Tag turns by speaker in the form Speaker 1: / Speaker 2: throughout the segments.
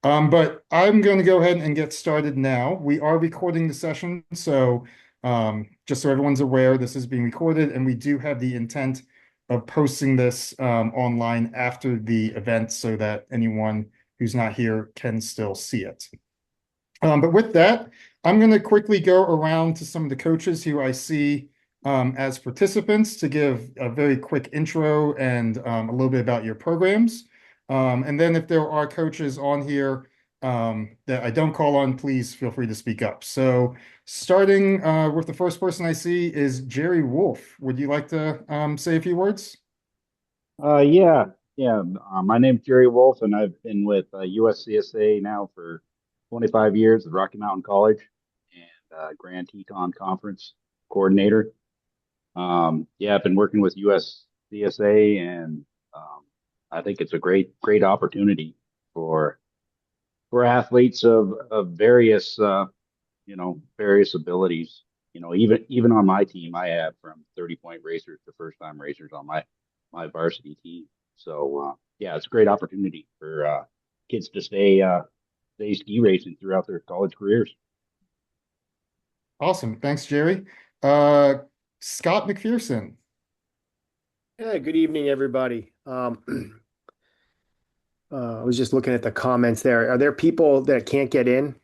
Speaker 1: But I'm going to go ahead and get started now. We are recording the session, so just so everyone's aware, this is being recorded, and we do have the intent of posting this online after the event so that anyone who's not here can still see it. But with that, I'm going to quickly go around to some of the coaches who I see as participants to give a very quick intro and a little bit about your programs. And then if there are coaches on here that I don't call on, please feel free to speak up. So starting with the first person I see is Jerry Wolf. Would you like to say a few words?
Speaker 2: Yeah, yeah. My name's Jerry Wolf, and I've been with USCSA now for 25 years at Rocky Mountain College and Grand Teton Conference coordinator. Yeah, I've been working with USCSA, and I think it's a great opportunity for athletes of various various abilities. Even on my team, I have from 30-point racers to first-time racers on my varsity team. So yeah, it's a great opportunity for kids to stay ski racing throughout their college careers.
Speaker 1: Awesome. Thanks, Jerry. Uh, Scott McPherson.
Speaker 3: Yeah, good evening, everybody. I was just looking at the comments there. Are there people that can't get in?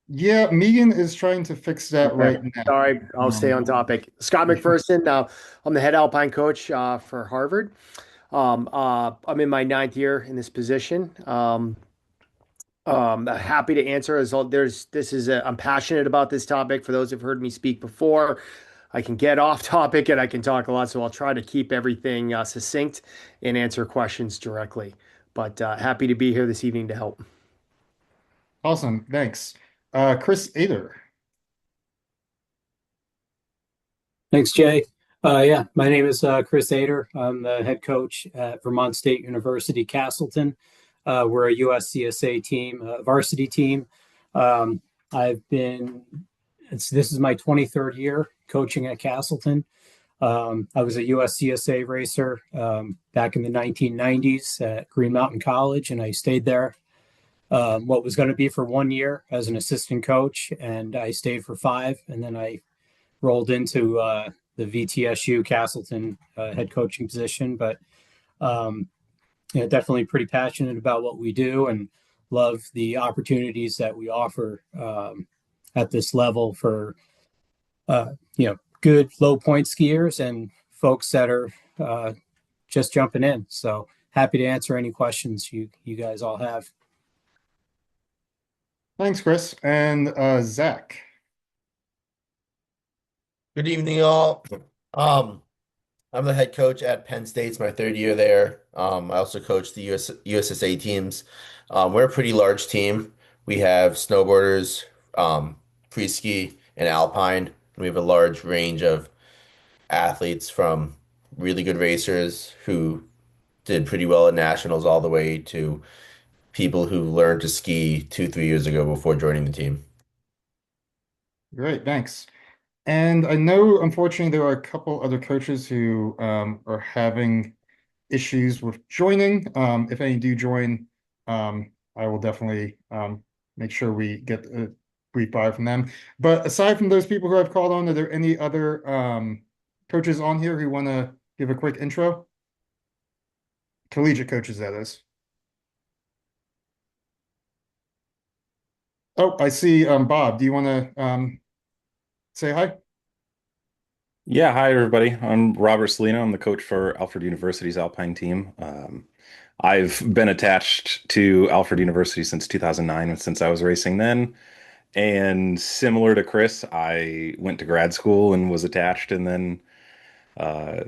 Speaker 1: Yeah, Megan is trying to fix that
Speaker 3: Okay.
Speaker 1: right now.
Speaker 3: Sorry, I'll stay on topic. Scott McPherson. I'm the head Alpine coach for Harvard. I'm in my ninth year in this position. Happy to answer as well. I'm passionate about this topic. For those who've heard me speak before, I can get off topic and I can talk a lot, so I'll try to keep everything succinct and answer questions directly. But happy to be here this evening to help.
Speaker 1: Awesome, thanks. Chris Ader.
Speaker 4: Thanks, Jay. Yeah, my name is Chris Ader. I'm the head coach at Vermont State University, Castleton. We're a USCSA team, a varsity team. Um, I've been, this is my 23rd year coaching at Castleton. I was a USCSA racer back in the 1990s at Green Mountain College, and I stayed there what was going to be for 1 year as an assistant coach, and I stayed for 5, and then I rolled into the VTSU Castleton head coaching position. But um, definitely pretty passionate about what we do and love the opportunities that we offer at this level for good low point skiers and folks that are just jumping in. So happy to answer any questions you guys all have.
Speaker 1: Thanks, Chris. And Zach.
Speaker 5: Good evening, all. Um, I'm the head coach at Penn State. It's my third year there. I also coach the USSA teams. We're a pretty large team. We have snowboarders, pre-ski, and alpine. We have a large range of athletes from really good racers who did pretty well at nationals all the way to people who learned to ski 2, 3 years ago before joining the team.
Speaker 1: Great, thanks. And I know, unfortunately, there are a couple other coaches who are having issues with joining. If any do join, I will definitely make sure we get a brief bio from them. But aside from those people who I've called on, are there any other coaches on here who want to give a quick intro? Collegiate coaches, that is. Oh, I see. Bob, do you want to say hi?
Speaker 6: Yeah, hi everybody. I'm Robert Salino. I'm the coach for Alfred University's Alpine team. I've been attached to Alfred University since 2009, and since I was racing then. And similar to Chris, I went to grad school and was attached, and then uh,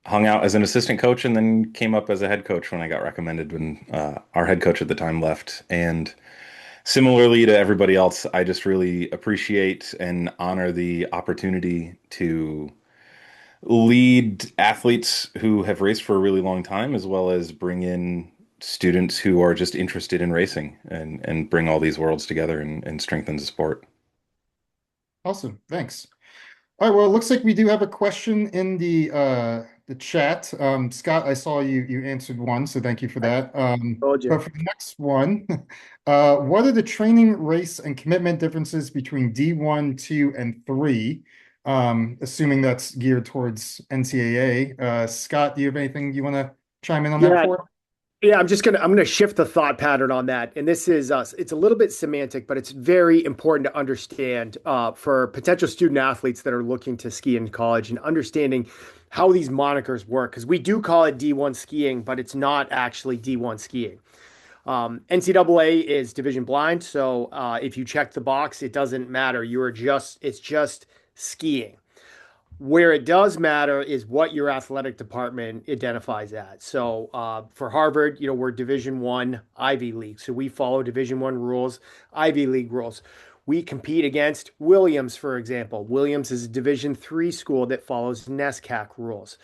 Speaker 6: hung out as an assistant coach, and then came up as a head coach when I got recommended when our head coach at the time left. And similarly to everybody else, I just really appreciate and honor the opportunity to lead athletes who have raced for a really long time, as well as bring in students who are just interested in racing and bring all these worlds together and strengthen the sport.
Speaker 1: Awesome, thanks. All right, well, it looks like we do have a question in the the chat. Scott, I saw you answered one, so thank you for that.
Speaker 3: Told you.
Speaker 1: But for the next one, what are the training, race, and commitment differences between D1, 2, and 3? Assuming that's geared towards NCAA. Scott, do you have anything you want to chime in on that
Speaker 3: Yeah,
Speaker 1: for?
Speaker 3: yeah, I'm gonna shift the thought pattern on that, and this is it's a little bit semantic, but it's very important to understand for potential student athletes that are looking to ski in college and understanding how these monikers work, because we do call it D1 skiing, but it's not actually D1 skiing. NCAA is division blind, so if you check the box, it doesn't matter. It's just skiing. Where it does matter is what your athletic department identifies at. So for Harvard, we're Division One Ivy League, so we follow Division One rules, Ivy League rules. We compete against Williams, for example. Williams is a Division Three school that follows NESCAC rules.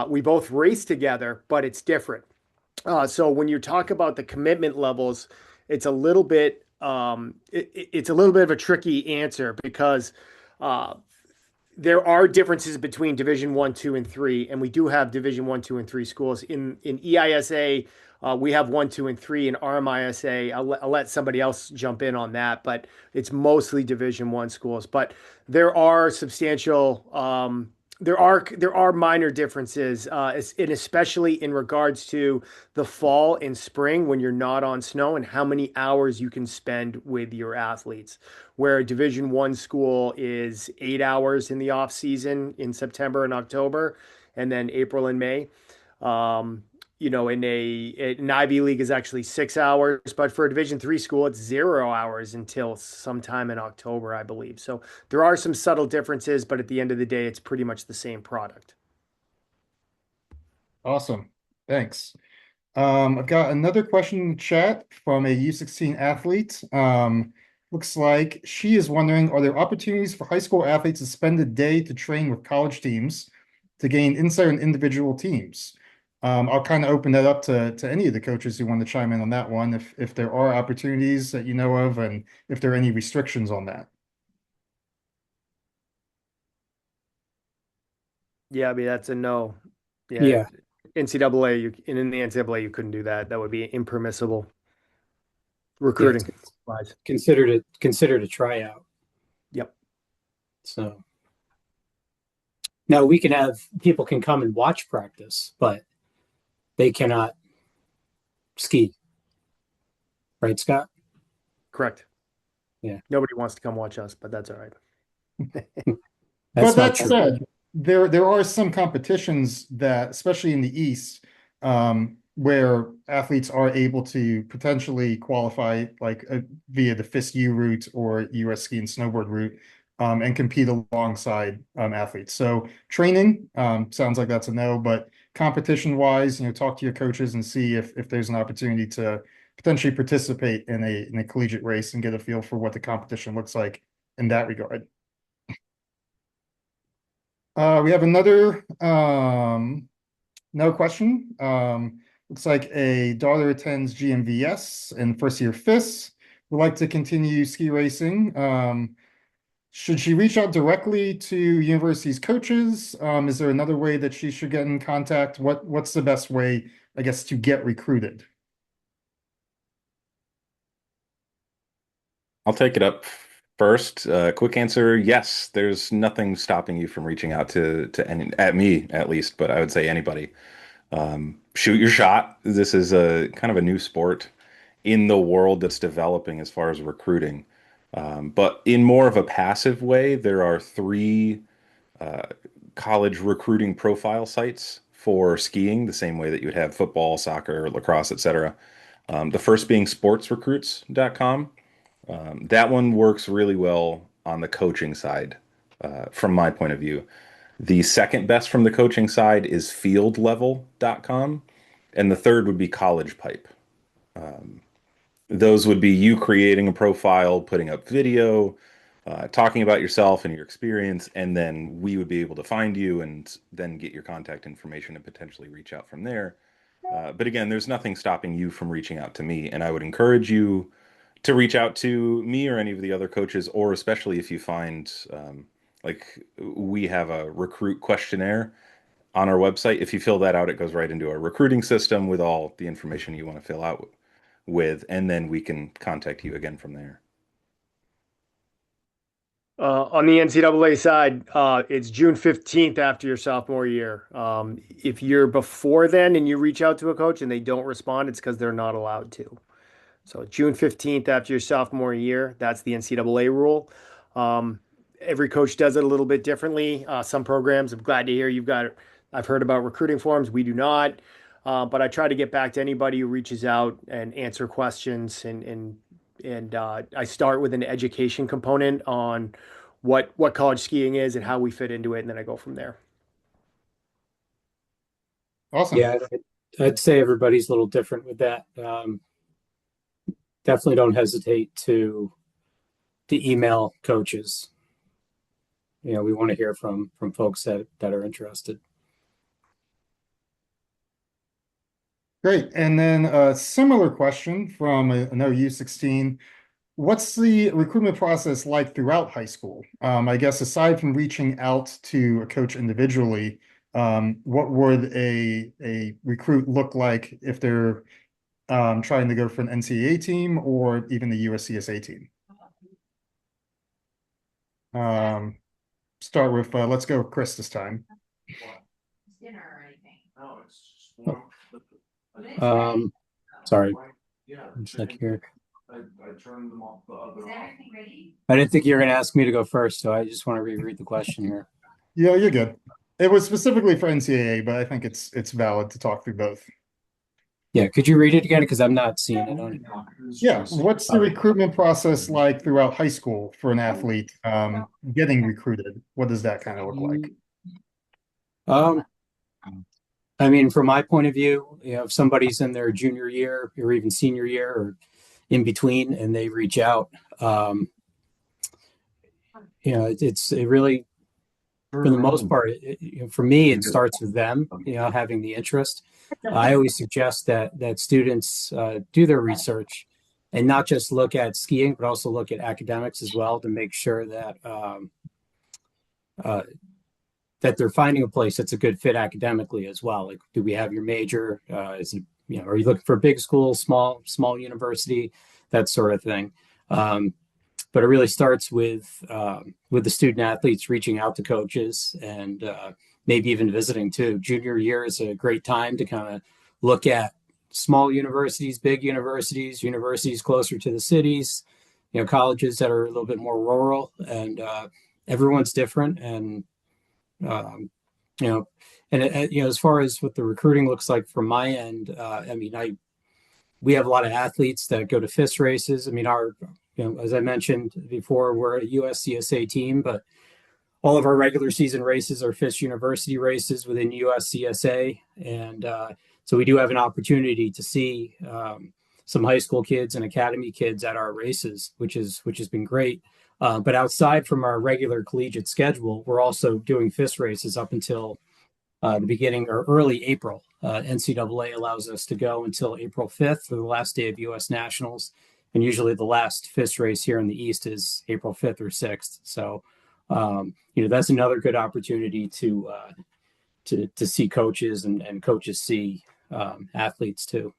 Speaker 3: We both race together, but it's different. So when you talk about the commitment levels, it's a little bit it's a little bit of a tricky answer because uh, there are differences between Division One, Two, and Three, and we do have Division One, Two, and Three schools. In EISA, we have one, two, and three. In RMISA, I'll let somebody else jump in on that, but it's mostly Division One schools. But there are substantial there are minor differences, and especially in regards to the fall and spring when you're not on snow and how many hours you can spend with your athletes. Where a Division One school is 8 hours in the off season in September and October, and then April and May. In an Ivy League is actually 6 hours, but for a Division Three school, it's 0 hours until sometime in October, I believe. So there are some subtle differences, but at the end of the day, it's pretty much the same product.
Speaker 1: Awesome. Thanks. I've got another question in the chat from a U16 athlete. Looks like she is wondering, are there opportunities for high school athletes to spend a day to train with college teams to gain insight on individual teams? I'll kind of open that up to any of the coaches who want to chime in on that one, if there are opportunities that you know of, and if there are any restrictions on that.
Speaker 3: Yeah, I mean, that's a no.
Speaker 4: Yeah.
Speaker 3: NCAA, in the NCAA, you couldn't do that. That would be impermissible
Speaker 4: Yeah,
Speaker 3: recruiting
Speaker 4: it's
Speaker 3: wise.
Speaker 4: considered a tryout.
Speaker 3: Yep.
Speaker 4: So now people can come and watch practice, but they cannot ski. Right, Scott?
Speaker 3: Correct.
Speaker 4: Yeah.
Speaker 3: Nobody wants to come watch us, but that's all right.
Speaker 1: But
Speaker 4: That's not
Speaker 1: that
Speaker 4: true.
Speaker 1: said, there are some competitions that, especially in the East, where athletes are able to potentially qualify like via the FISU route or US Ski and Snowboard route, and compete alongside athletes. So training sounds like that's a no, but competition wise, talk to your coaches and see if there's an opportunity to potentially participate in a collegiate race and get a feel for what the competition looks like in that regard. We have another no question. Looks like a daughter attends GMVS and first year FIS. Would like to continue ski racing. Should she reach out directly to university's coaches? Is there another way that she should get in contact? What's the best way, I guess, to get recruited?
Speaker 6: I'll take it up first. Quick answer, yes, there's nothing stopping you from reaching out at me at least, but I would say anybody. Shoot your shot. This is a kind of a new sport in the world that's developing as far as recruiting. But in more of a passive way, there are three uh, college recruiting profile sites for skiing, the same way that you would have football, soccer, lacrosse, etc. The first being sportsrecruits.com. That one works really well on the coaching side, from my point of view. The second best from the coaching side is fieldlevel.com, and the third would be College Pipe. Those would be you creating a profile, putting up video, talking about yourself and your experience, and then we would be able to find you and then get your contact information and potentially reach out from there. But again, there's nothing stopping you from reaching out to me, and I would encourage you to reach out to me or any of the other coaches, or especially if you find like we have a recruit questionnaire on our website. If you fill that out, it goes right into our recruiting system with all the information you want to fill out with, and then we can contact you again from there.
Speaker 3: On the NCAA side, it's June 15th after your sophomore year. If you're before then and you reach out to a coach and they don't respond, it's because they're not allowed to. So June 15th after your sophomore year, that's the NCAA rule. Every coach does it a little bit differently. Some programs, I'm glad to hear I've heard about recruiting forums. We do not. But I try to get back to anybody who reaches out and answer questions, and I start with an education component on what college skiing is and how we fit into it, and then I go from there.
Speaker 1: Awesome.
Speaker 4: Yeah, I'd say everybody's a little different with that. Definitely don't hesitate to email coaches. We want to hear from folks that are interested.
Speaker 1: Great. And then a similar question from another U16. What's the recruitment process like throughout high school? I guess aside from reaching out to a coach individually, what would a recruit look like if they're trying to go for an NCAA team or even the USCSA team? Start with, let's go with Chris this time.
Speaker 7: Dinner or anything.
Speaker 5: No, it's
Speaker 4: Sorry. Just like here.
Speaker 5: I turned them off the other.
Speaker 7: Is everything ready?
Speaker 4: I didn't think you were going to ask me to go first, so I just want to reread the question here.
Speaker 1: Yeah, you're good. It was specifically for NCAA, but I think it's valid to talk through both.
Speaker 4: Yeah, could you read it again? Because I'm not seeing it on here.
Speaker 1: Yeah, what's the recruitment process like throughout high school for an athlete getting recruited? What does that kind of look like?
Speaker 4: I mean, from my point of view, if somebody's in their junior year or even senior year or in between and they reach out, it really, for the most part, for me, it starts with them, having the interest. I always suggest that students do their research and not just look at skiing, but also look at academics as well to make sure that that they're finding a place that's a good fit academically as well. Like, do we have your major? Is it, are you looking for a big school, small university, that sort of thing? But it really starts with the student athletes reaching out to coaches and maybe even visiting too. Junior year is a great time to kind of look at small universities, big universities, universities closer to the cities, colleges that are a little bit more rural, and everyone's different. And as far as what the recruiting looks like from my end, we have a lot of athletes that go to FIS races. I mean, as I mentioned before, we're a USCSA team, but all of our regular season races are FIS University races within USCSA. And so we do have an opportunity to see some high school kids and academy kids at our races, which has been great. But outside from our regular collegiate schedule, we're also doing FIS races up until the beginning or early April. NCAA allows us to go until April 5th for the last day of US Nationals. And usually the last FIS race here in the East is April 5th or 6th. So, that's another good opportunity to see coaches and coaches see athletes too.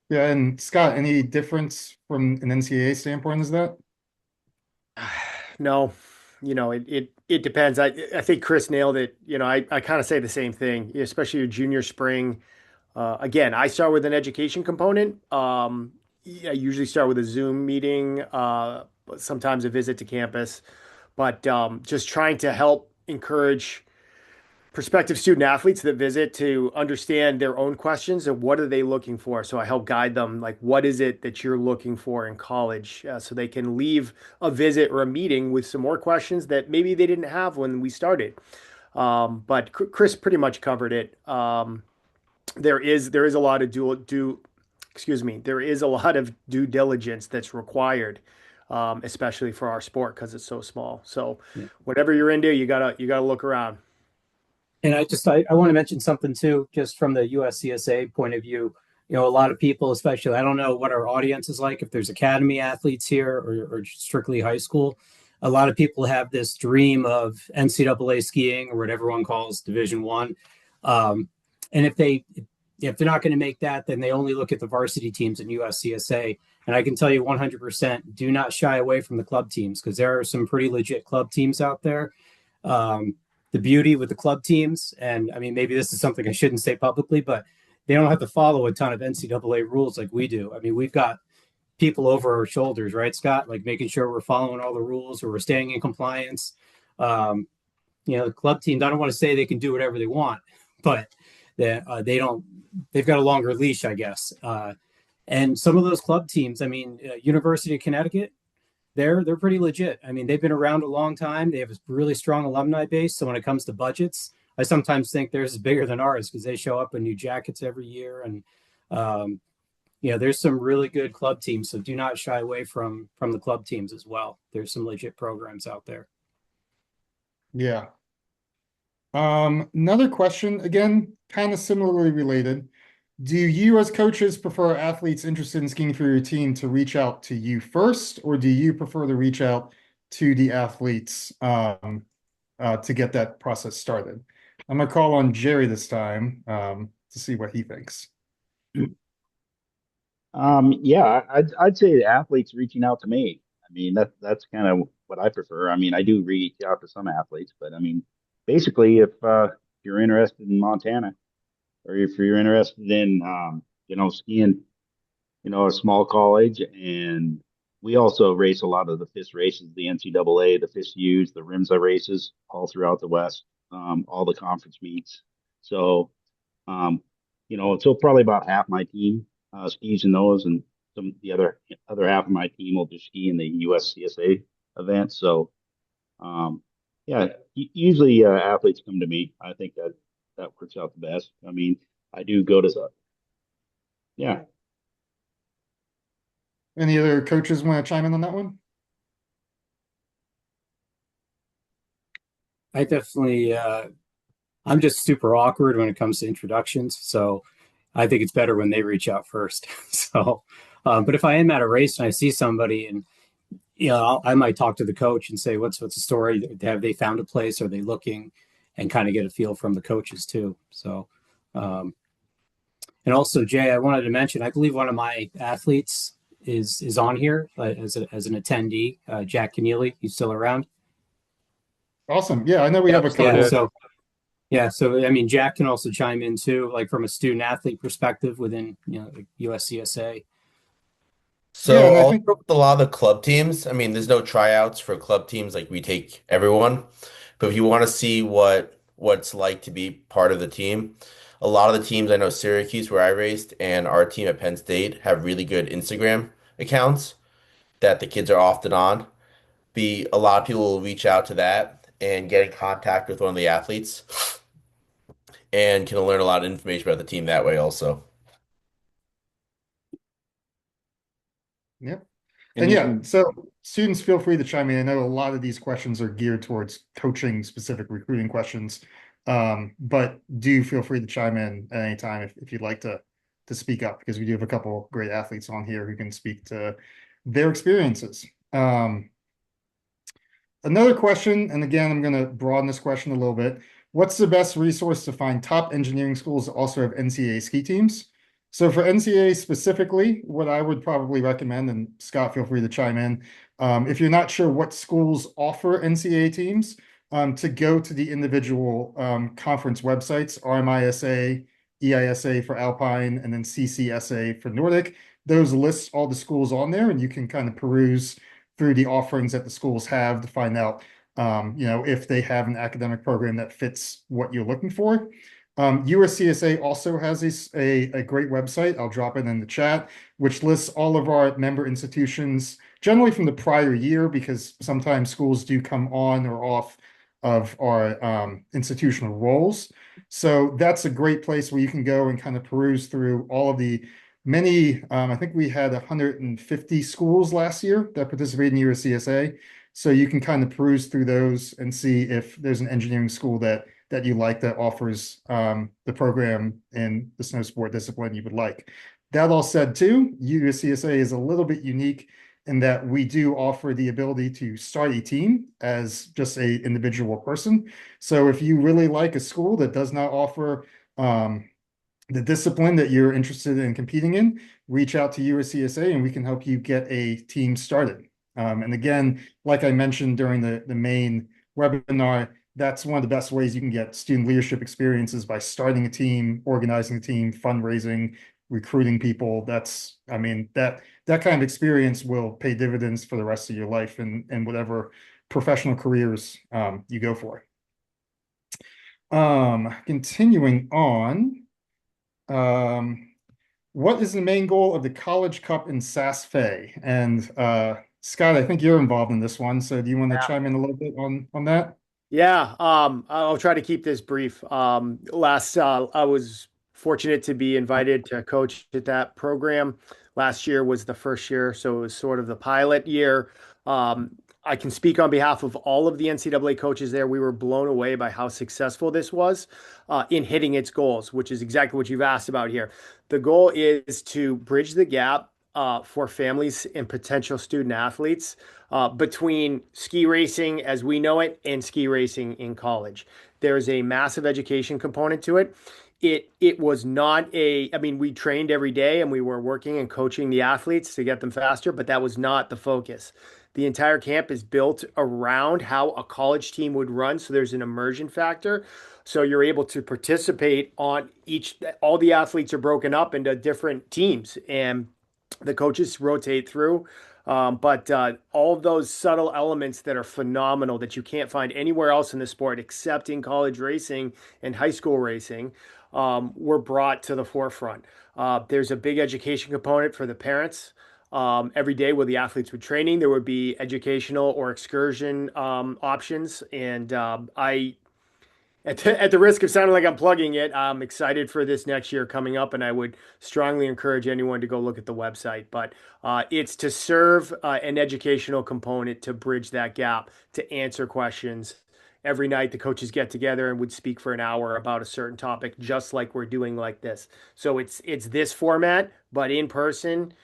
Speaker 1: Yeah, and Scott, any difference from an NCAA standpoint is that?
Speaker 3: No, it depends. I think Chris nailed it. I kind of say the same thing, especially your junior spring. Again, I start with an education component. I usually start with a Zoom meeting, sometimes a visit to campus, but just trying to help encourage prospective student athletes that visit to understand their own questions and what are they looking for. So I help guide them, like, what is it that you're looking for in college, so they can leave a visit or a meeting with some more questions that maybe they didn't have when we started. But Chris pretty much covered it. There is a lot of there is a lot of due diligence that's required, especially for our sport because it's so small. So whatever you're into, you gotta look around.
Speaker 4: And I want to mention something too, just from the USCSA point of view. A lot of people, especially, I don't know what our audience is like, if there's academy athletes here or strictly high school, a lot of people have this dream of NCAA skiing or what everyone calls Division One. And if they're not going to make that, then they only look at the varsity teams in USCSA. And I can tell you 100%, do not shy away from the club teams because there are some pretty legit club teams out there. The beauty with the club teams, and I mean, maybe this is something I shouldn't say publicly, but they don't have to follow a ton of NCAA rules like we do. I mean, we've got people over our shoulders, right, Scott? Like making sure we're following all the rules or we're staying in compliance. The club teams, I don't want to say they can do whatever they want, but they don't, they've got a longer leash, I guess. And some of those club teams, I mean, University of Connecticut, they're pretty legit. I mean, they've been around a long time. They have a really strong alumni base. So when it comes to budgets, I sometimes think theirs is bigger than ours because they show up in new jackets every year. And, there's some really good club teams. So do not shy away from the club teams as well. There's some legit programs out there.
Speaker 1: Yeah. Another question, again, kind of similarly related. Do you as coaches prefer athletes interested in skiing for your team to reach out to you first, or do you prefer to reach out to the athletes to get that process started? I'm gonna call on Jerry this time to see what he thinks.
Speaker 2: I'd say the athletes reaching out to me. I mean, that's kind of what I prefer. I mean, I do reach out to some athletes, but I mean, basically, if you're interested in Montana, or if you're interested in skiing, a small college, and we also race a lot of the FIS races, the NCAA, the FIS-U's, the RIMSA races all throughout the West, all the conference meets. So, so probably about half my team skis in those, and the other half of my team will just ski in the USCSA event. So, usually athletes come to me. I think that works out the best. I mean, I do go to yeah.
Speaker 1: Any other coaches want to chime in on that one?
Speaker 4: I definitely, I'm just super awkward when it comes to introductions. So I think it's better when they reach out first. So, but if I am at a race and I see somebody and, I might talk to the coach and say, what's the story? Have they found a place? Are they looking? And kind of get a feel from the coaches too. So, and also Jay, I wanted to mention, I believe one of my athletes is on here as an attendee, Jack Keneally. He's still around.
Speaker 1: Awesome. Yeah, I know we have a couple.
Speaker 4: So I mean, Jack can also chime in too, like from a student athlete perspective within USCSA.
Speaker 5: So
Speaker 1: I
Speaker 5: also
Speaker 1: think
Speaker 5: with a lot of the club teams, I mean, there's no tryouts for club teams, like we take everyone. But if you want to see what's like to be part of the team, a lot of the teams I know, Syracuse, where I raced, and our team at Penn State have really good Instagram accounts that the kids are often on. A lot of people will reach out to that and get in contact with one of the athletes and can learn a lot of information about the team that way also.
Speaker 1: Yep. And so students feel free to chime in. I know a lot of these questions are geared towards coaching specific recruiting questions. But do feel free to chime in at any time if you'd like to speak up, because we do have a couple great athletes on here who can speak to their experiences. Another question, and again, I'm going to broaden this question a little bit. What's the best resource to find top engineering schools that also have NCAA ski teams? So for NCAA specifically, what I would probably recommend, and Scott, feel free to chime in, if you're not sure what schools offer NCAA teams, to go to the individual conference websites, RMISA, EISA for Alpine, and then CCSA for Nordic. Those list all the schools on there, and you can kind of peruse through the offerings that the schools have to find out, if they have an academic program that fits what you're looking for. USCSA also has a great website. I'll drop it in the chat, which lists all of our member institutions, generally from the prior year, because sometimes schools do come on or off of our institutional roles. So that's a great place where you can go and kind of peruse through all of the many, I think we had 150 schools last year that participated in USCSA. So you can kind of peruse through those and see if there's an engineering school that you like that offers the program in the snow sport discipline you would like. That all said too, USCSA is a little bit unique in that we do offer the ability to start a team as just a individual person. So if you really like a school that does not offer the discipline that you're interested in competing in, reach out to USCSA and we can help you get a team started. And again, like I mentioned during the main webinar, that's one of the best ways you can get student leadership experiences by starting a team, organizing a team, fundraising, recruiting people. That's, I mean, that kind of experience will pay dividends for the rest of your life and whatever professional careers you go for. Continuing on, what is the main goal of the College Cup in SAS-FE? And Scott, I think you're involved in this one, so do you want to chime in a little bit on that?
Speaker 3: Yeah, I'll try to keep this brief. I was fortunate to be invited to coach at that program. Last year was the first year, so it was sort of the pilot year. I can speak on behalf of all of the NCAA coaches there. We were blown away by how successful this was in hitting its goals, which is exactly what you've asked about here. The goal is to bridge the gap for families and potential student athletes between ski racing as we know it and ski racing in college. There's a massive education component to it. It was not I mean, we trained every day and we were working and coaching the athletes to get them faster, but that was not the focus. The entire camp is built around how a college team would run. So there's an immersion factor. So you're able to participate on all the athletes are broken up into different teams and the coaches rotate through. But all of those subtle elements that are phenomenal that you can't find anywhere else in the sport except in college racing and high school racing were brought to the forefront. There's a big education component for the parents. Every day where the athletes were training, there would be educational or excursion options. And at the risk of sounding like I'm plugging it, I'm excited for this next year coming up, and I would strongly encourage anyone to go look at the website. But it's to serve an educational component to bridge that gap, to answer questions. Every night, the coaches get together and would speak for an hour about a certain topic, just like we're doing like this. So it's this format, but in person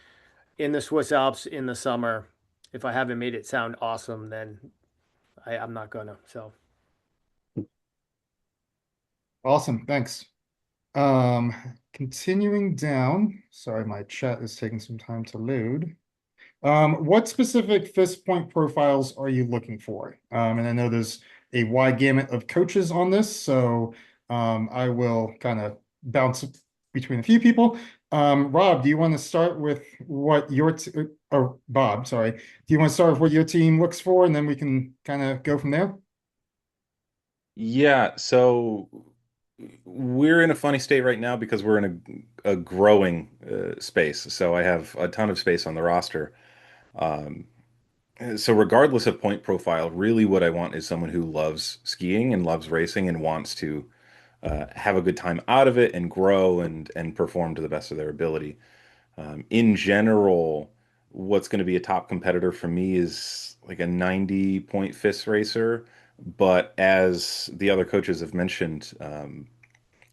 Speaker 3: in the Swiss Alps in the summer. If I haven't made it sound awesome, then I'm not gonna. So.
Speaker 1: Awesome, thanks. Continuing down, sorry, my chat is taking some time to load. What specific FIS point profiles are you looking for? And I know there's a wide gamut of coaches on this, so I will kind of bounce between a few people. Rob, do you want to start with what or Bob, sorry, do you want to start with what your team looks for, and then we can kind of go from there?
Speaker 6: Yeah, so we're in a funny state right now because we're in a growing space. So I have a ton of space on the roster. Um, so regardless of point profile, really what I want is someone who loves skiing and loves racing and wants to have a good time out of it and grow and perform to the best of their ability. In general, what's going to be a top competitor for me is like a 90 point FIS racer. But as the other coaches have mentioned,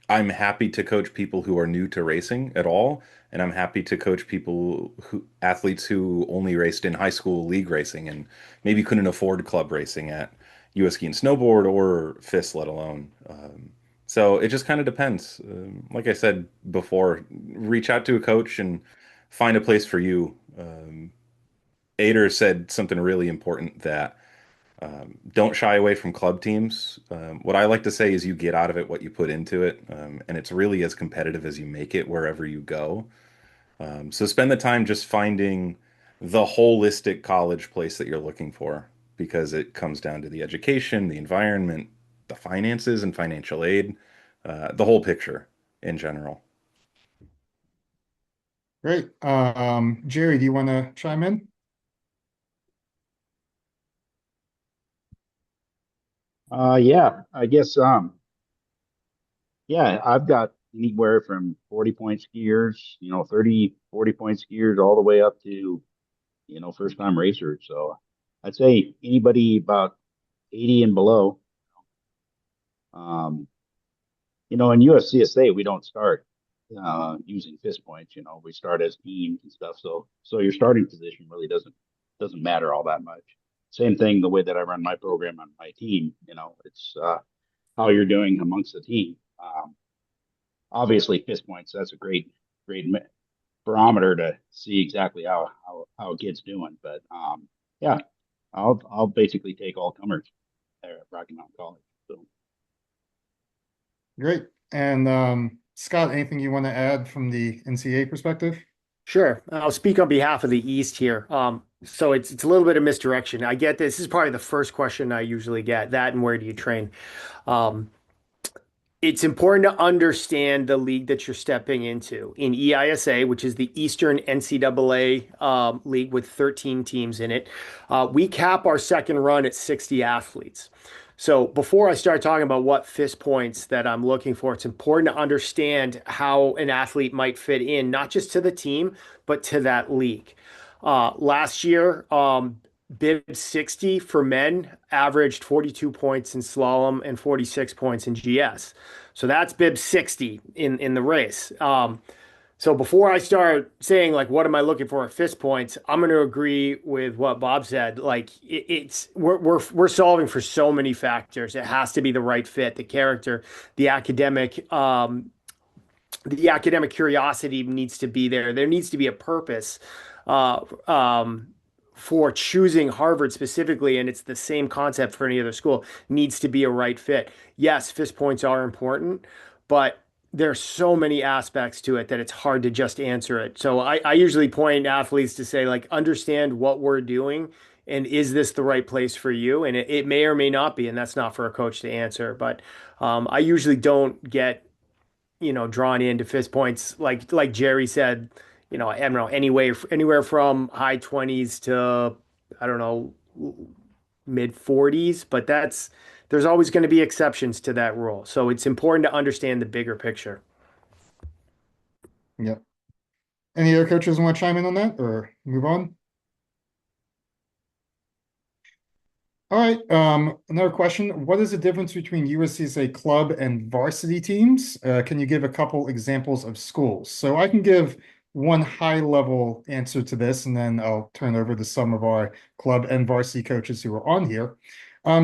Speaker 6: I'm happy to coach people who are new to racing at all, and I'm happy to coach athletes who only raced in high school league racing and maybe couldn't afford club racing at US Ski and Snowboard or FIS, let alone. So it just kind of depends. Like I said before, reach out to a coach and find a place for you. Ader said something really important that don't shy away from club teams. What I like to say is you get out of it what you put into it, and it's really as competitive as you make it wherever you go. So spend the time just finding the holistic college place that you're looking for because it comes down to the education, the environment, the finances and financial aid, the whole picture in general.
Speaker 1: Great. Jerry, do you want to chime in?
Speaker 2: Yeah, I guess yeah, I've got anywhere from 40 point skiers, 30, 40 point skiers all the way up to, first time racers. So I'd say anybody about 80 and below. Um, in USCSA we don't start using FIS points, we start as teams and stuff. So your starting position really doesn't doesn't matter all that much. Same thing the way that I run my program on my team. It's how you're doing amongst the team. Obviously, fist points. That's a great barometer to see exactly how a kid's doing. But yeah, I'll basically take all comers there at Rocky Mountain College. So
Speaker 1: Great. And Scott, anything you want to add from the NCAA perspective?
Speaker 3: Sure. I'll speak on behalf of the East here. So it's a little bit of misdirection. I get this. This is probably the first question I usually get, that and where do you train? Um, it's important to understand the league that you're stepping into. In EISA, which is the Eastern NCAA league with 13 teams in it, we cap our second run at 60 athletes. So before I start talking about what fist points that I'm looking for, it's important to understand how an athlete might fit in, not just to the team, but to that league. Last year, bib 60 for men averaged 42 points in slalom and 46 points in GS. So that's bib 60 in the race. So before I start saying like what am I looking for at fist points, I'm going to agree with what Bob said. Like we're solving for so many factors. It has to be the right fit, the character, the academic curiosity needs to be there. There needs to be a purpose uh, um, for choosing Harvard specifically, and it's the same concept for any other school. Needs to be a right fit. Yes, fist points are important, but there's so many aspects to it that it's hard to just answer it. So I usually point athletes to say, like, understand what we're doing and is this the right place for you? And it may or may not be, and that's not for a coach to answer. But I usually don't get, drawn into fist points. Like Jerry said, I don't know, anywhere from high 20s to, I don't know, mid 40s, but there's always going to be exceptions to that rule. So it's important to understand the bigger picture.
Speaker 1: Yep. Any other coaches want to chime in on that or move on? All right. Another question. What is the difference between USCSA club and varsity teams? Can you give a couple examples of schools? So I can give one high level answer to this, and then I'll turn over to some of our club and varsity coaches who are on here.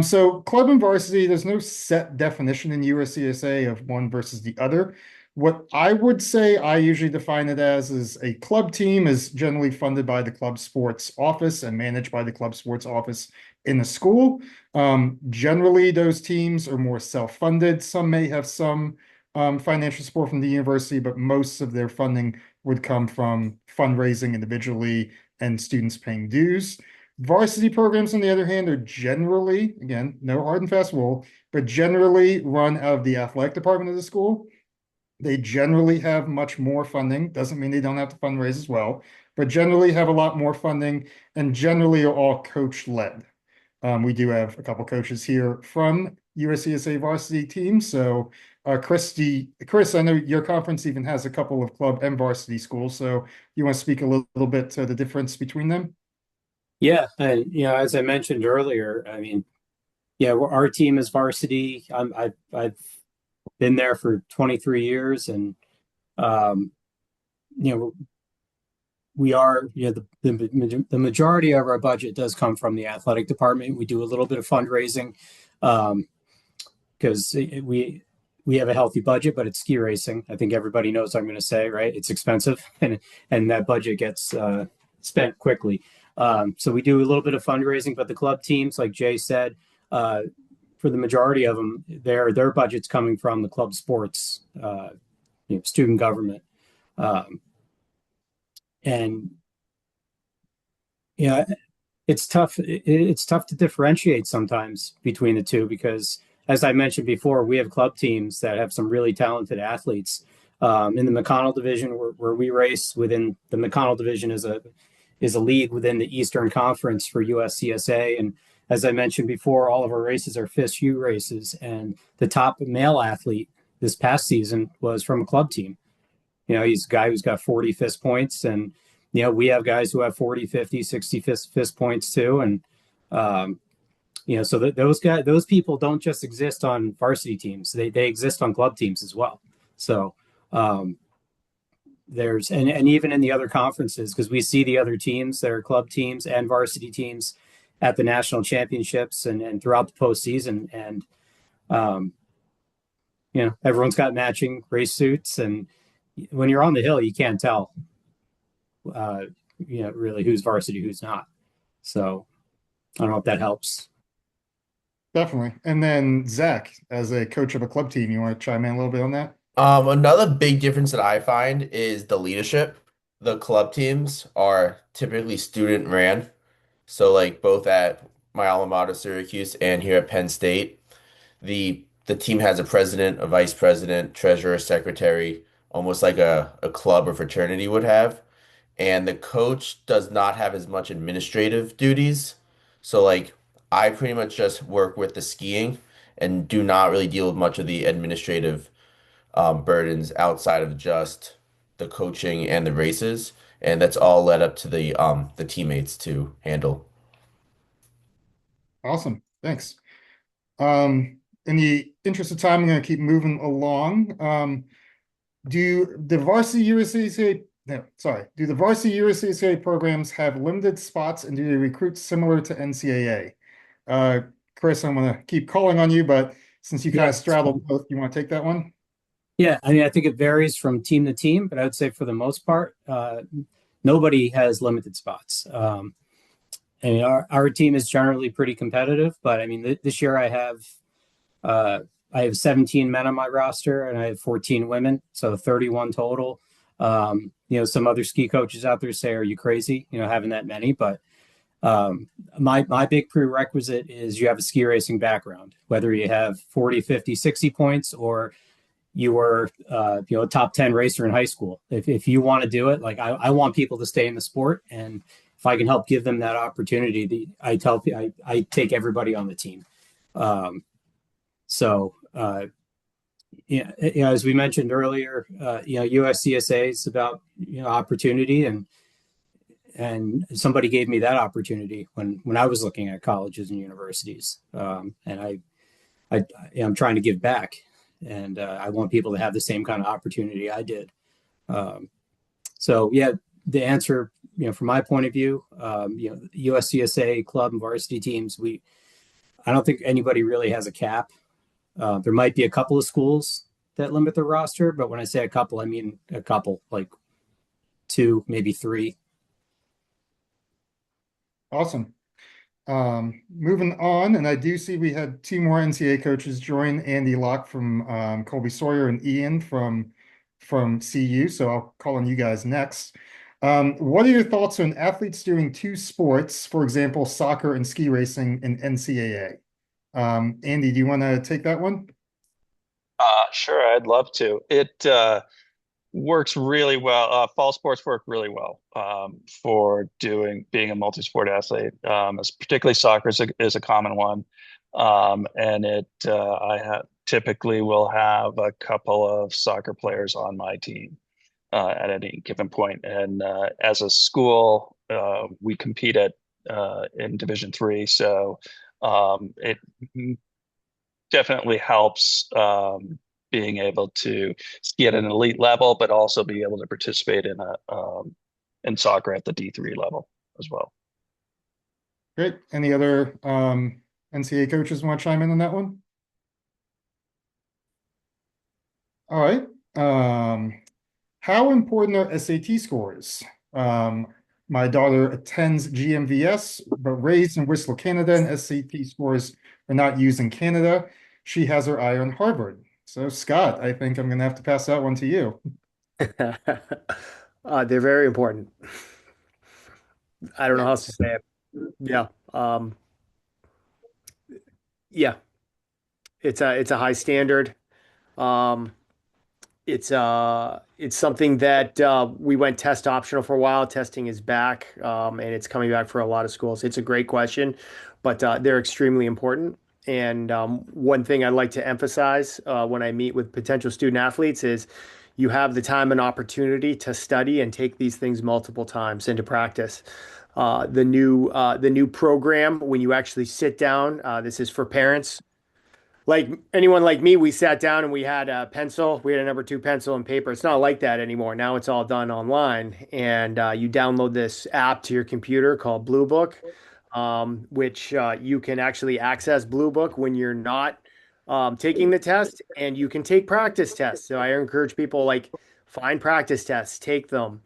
Speaker 1: So club and varsity, there's no set definition in USCSA of one versus the other. What I would say I usually define it as is a club team is generally funded by the club sports office and managed by the club sports office in the school. Generally, those teams are more self-funded. Some may have some financial support from the university, but most of their funding would come from fundraising individually and students paying dues. Varsity programs, on the other hand, are generally, again, no hard and fast rule, but generally run out of the athletic department of the school. They generally have much more funding. Doesn't mean they don't have to fundraise as well, but generally have a lot more funding and generally are all coach-led. We do have a couple coaches here from USCSA varsity teams. So Chris, I know your conference even has a couple of club and varsity schools. So you want to speak a little bit to the difference between them?
Speaker 4: Yeah, and as I mentioned earlier, I mean, yeah, our team is varsity. I've been there for 23 years, and um, you know, we are, the majority of our budget does come from the athletic department. We do a little bit of fundraising because we have a healthy budget, but it's ski racing. I think everybody knows what I'm going to say, right? It's expensive, and that budget gets spent quickly. So we do a little bit of fundraising, but the club teams, like Jay said, for the majority of them, their budget's coming from the club sports, student government, and yeah, it's tough. It's tough to differentiate sometimes between the two because, as I mentioned before, we have club teams that have some really talented athletes. In the McConnell division, where we race within the McConnell division is a league within the Eastern Conference for USCSA. And as I mentioned before, all of our races are FISU races. And the top male athlete this past season was from a club team. He's a guy who's got 40 fist points. And, we have guys who have 40, 50, 60 fist points too. And, so those people don't just exist on varsity teams. They exist on club teams as well. So, and even in the other conferences, because we see the other teams, their club teams and varsity teams at the national championships and throughout the postseason. And, um, everyone's got matching race suits. And when you're on the hill, you can't tell, uh, really who's varsity, who's not. So I don't know if that helps.
Speaker 1: Definitely. And then Zach, as a coach of a club team, you want to chime in a little bit on that?
Speaker 5: Another big difference that I find is the leadership. The club teams are typically student ran. So like both at my alma mater, Syracuse, and here at Penn State, the team has a president, a vice president, treasurer, secretary, almost like a club or fraternity would have. And the coach does not have as much administrative duties. So like I pretty much just work with the skiing and do not really deal with much of the administrative burdens outside of just the coaching and the races, and that's all led up to the teammates to handle.
Speaker 1: Awesome. Thanks. In the interest of time, I'm going to keep moving along. Do the varsity USCSA, no, sorry, do the varsity USCSA programs have limited spots and do they recruit similar to NCAA? Chris, I'm going to keep calling on you, but since you kind of straddle both, you want to take that one?
Speaker 4: Yeah, I mean, I think it varies from team to team, but I would say for the most part, nobody has limited spots. I mean, our team is generally pretty competitive, but I mean, this year I have 17 men on my roster and I have 14 women, so 31 total. Some other ski coaches out there say, "Are you crazy? Having that many?" But my big prerequisite is you have a ski racing background, whether you have 40, 50, 60 points or you were a top 10 racer in high school. If you want to do it, like I want people to stay in the sport, and if I can help give them that opportunity, I take everybody on the team. As we mentioned earlier, USCSA is about opportunity, and somebody gave me that opportunity when I was looking at colleges and universities, and I'm trying to give back, and I want people to have the same kind of opportunity I did. The answer, from my point of view, USCSA club and varsity teams, I don't think anybody really has a cap. There might be a couple of schools that limit their roster, but when I say a couple, I mean a couple, like 2, maybe 3.
Speaker 1: Awesome. Moving on, and I do see we had 2 more NCAA coaches join, Andy Locke from Colby Sawyer and Ian from CU. So I'll call on you guys next. What are your thoughts on athletes doing 2 sports, for example, soccer and ski racing in NCAA? Andy, do you want to take that one?
Speaker 8: Sure, I'd love to. It works really well. Fall sports work really well for being a multi-sport athlete. Particularly soccer is a common one, and I typically will have a couple of soccer players on my team at any given point. And as a school, we compete in Division III, so it definitely helps. Being able to ski at an elite level, but also be able to participate in soccer at the D3 level as well.
Speaker 1: Great. Any other NCAA coaches want to chime in on that one? All right. How important are SAT scores? My daughter attends GMVS, but raised in Whistler, Canada, and SAT scores are not used in Canada. She has her eye on Harvard. So, Scott, I think I'm going to have to pass that one to you.
Speaker 3: They're very important. I don't know how else to say it. Yeah. Yeah. It's a high standard. It's something that we went test optional for a while. Testing is back, and it's coming back for a lot of schools. It's a great question, but they're extremely important. And one thing I'd like to emphasize when I meet with potential student athletes is you have the time and opportunity to study and take these things multiple times into practice. The new program, when you actually sit down, this is for parents. like anyone like me, we sat down and we had a pencil, we had a number two pencil and paper. It's not like that anymore. Now it's all done online, and you download this app to your computer called Blue Book, which you can actually access Blue Book when you're not taking the test, and you can take practice tests. So I encourage people like find practice tests, take them.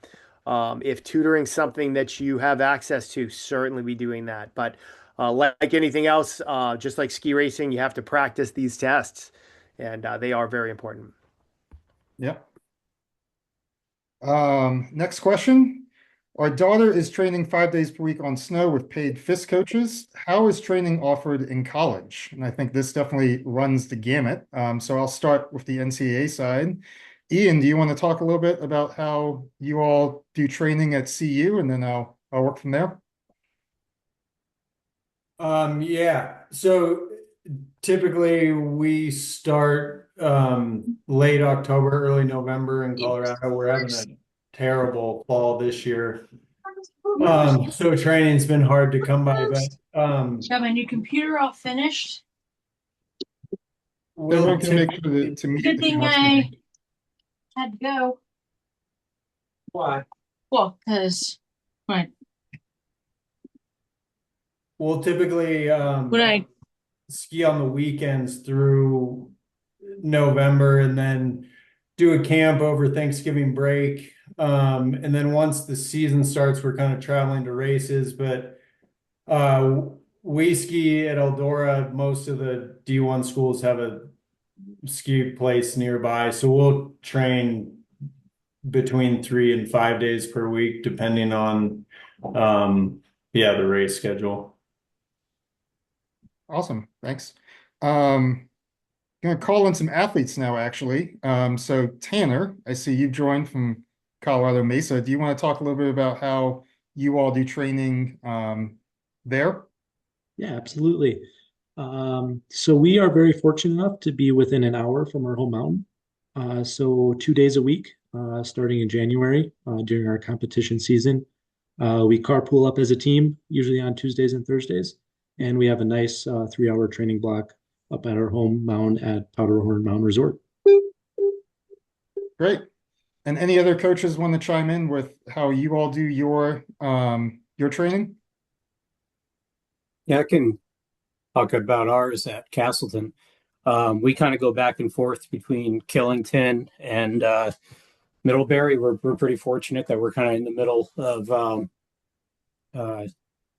Speaker 3: If tutoring something that you have access to, certainly be doing that. But like anything else, just like ski racing, you have to practice these tests, and they are very important.
Speaker 1: Yep. Next question. Our daughter is training 5 days per week on snow with paid FIS coaches. How is training offered in college? And I think this definitely runs the gamut. So I'll start with the NCAA side. Ian, do you want to talk a little bit about how you all do training at CU, and then I'll work from there?
Speaker 9: Yeah. So typically we start late October, early November in Colorado. We're having a terrible fall this year. So training's been hard to come by, but
Speaker 7: Got my new computer all finished.
Speaker 1: Everyone can make sure to meet
Speaker 7: Good
Speaker 1: if he
Speaker 7: thing
Speaker 1: wants to
Speaker 7: I
Speaker 1: meet.
Speaker 7: had to go.
Speaker 9: why?
Speaker 7: Well, because
Speaker 9: We'll typically
Speaker 7: when I
Speaker 9: ski on the weekends through November and then do a camp over Thanksgiving break. And then once the season starts, we're kind of traveling to races, but we ski at Eldora. Most of the D1 schools have a ski place nearby, so we'll train between 3 and 5 days per week, depending on the race schedule.
Speaker 1: Awesome. Thanks. Gonna call in some athletes now, actually. So Tanner, I see you've joined from Colorado Mesa. Do you want to talk a little bit about how you all do training there?
Speaker 10: Yeah, absolutely. So we are very fortunate enough to be within an hour from our home mountain. So 2 days a week, starting in January, during our competition season. We carpool up as a team, usually on Tuesdays and Thursdays, and we have a nice 3-hour training block up at our home mountain at Powderhorn Mountain Resort.
Speaker 1: Great. And any other coaches want to chime in with how you all do your training?
Speaker 4: Yeah, I can talk about ours at Castleton. We kind of go back and forth between Killington and Middlebury. We're pretty fortunate that we're kind of in the middle of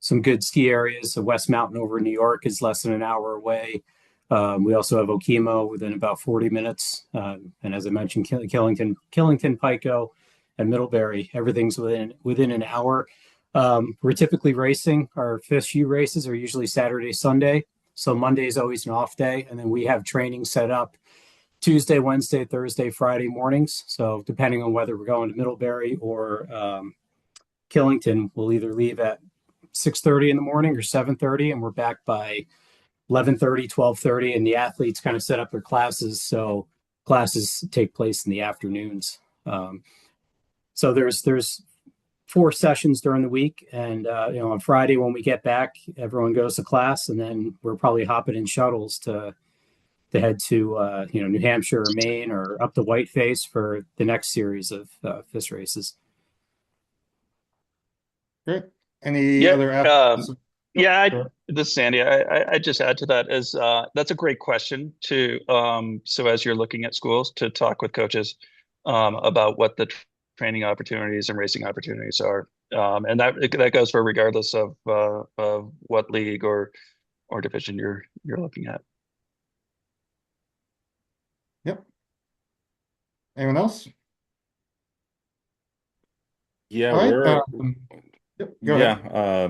Speaker 4: some good ski areas. The West Mountain over in New York is less than an hour away. We also have Okemo within about 40 minutes. And as I mentioned, Killington, Pico, and Middlebury, everything's within an hour. We're typically racing. Our FISU races are usually Saturday, Sunday. So Monday is always an off day. And then we have training set up Tuesday, Wednesday, Thursday, Friday mornings. So depending on whether we're going to Middlebury or Killington, we'll either leave at 6:30 in the morning or 7:30, and we're back by 11:30, 12:30, and the athletes kind of set up their classes. So classes take place in the afternoons. So there's 4 sessions during the week, and on Friday when we get back, everyone goes to class, and then we're probably hopping in shuttles to head to New Hampshire or Maine or up to Whiteface for the next series of FIS races.
Speaker 1: Great. Any other athletes?
Speaker 8: This is Sandy. I just add to that is that's a great question to so as you're looking at schools to talk with coaches about what the training opportunities and racing opportunities are, and that goes for regardless of what league or division you're looking at.
Speaker 1: Yep. Anyone else?
Speaker 6: Yeah,
Speaker 1: All right.
Speaker 6: we're
Speaker 1: Yep, go ahead.
Speaker 6: yeah.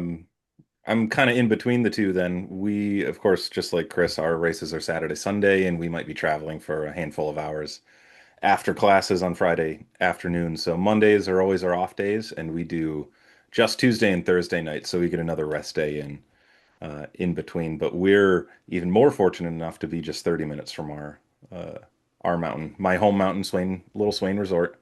Speaker 6: I'm kind of in between the two then. We, of course, just like Chris, our races are Saturday, Sunday, and we might be traveling for a handful of hours after classes on Friday afternoon. So Mondays are always our off days, and we do just Tuesday and Thursday nights, so we get another rest day in between. But we're even more fortunate enough to be just 30 minutes from our mountain, my home mountain, Little Swain Resort.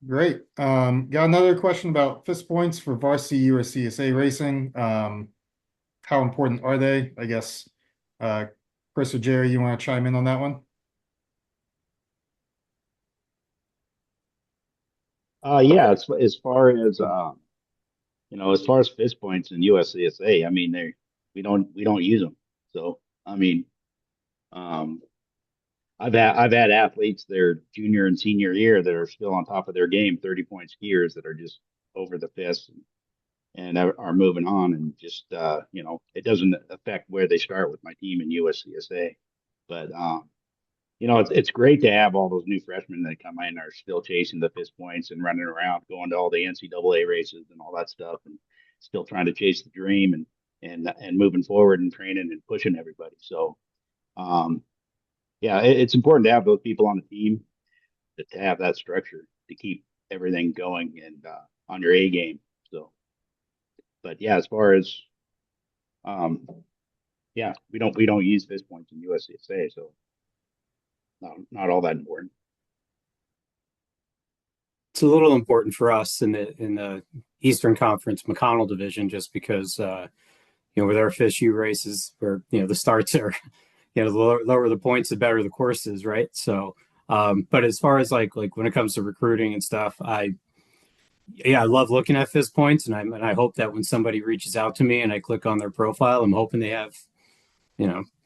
Speaker 1: Great. Got another question about FIS points for varsity USCSA racing. how important are they? I guess, Chris or Jerry, you want to chime in on that one?
Speaker 2: Yeah, as far as as far as fist points in USCSA, I mean, we don't use them. So I mean, um, I've had athletes their junior and senior year that are still on top of their game, 30-point skiers that are just over the fist and are moving on, and just it doesn't affect where they start with my team in USCSA. But it's great to have all those new freshmen that come in are still chasing the fist points and running around, going to all the NCAA races and all that stuff, and still trying to chase the dream and moving forward and training and pushing everybody. So, yeah, it's important to have those people on the team to have that structure to keep everything going and on your A game. So, but yeah, as far as yeah, we don't use fist points in USCSA, so not all that important.
Speaker 4: It's a little important for us in the Eastern Conference McConnell division, just because with our FISU races, where the starts are the lower the points, the better the course is, right? So, but as far as like when it comes to recruiting and stuff, I love looking at fist points, and I hope that when somebody reaches out to me and I click on their profile, I'm hoping they have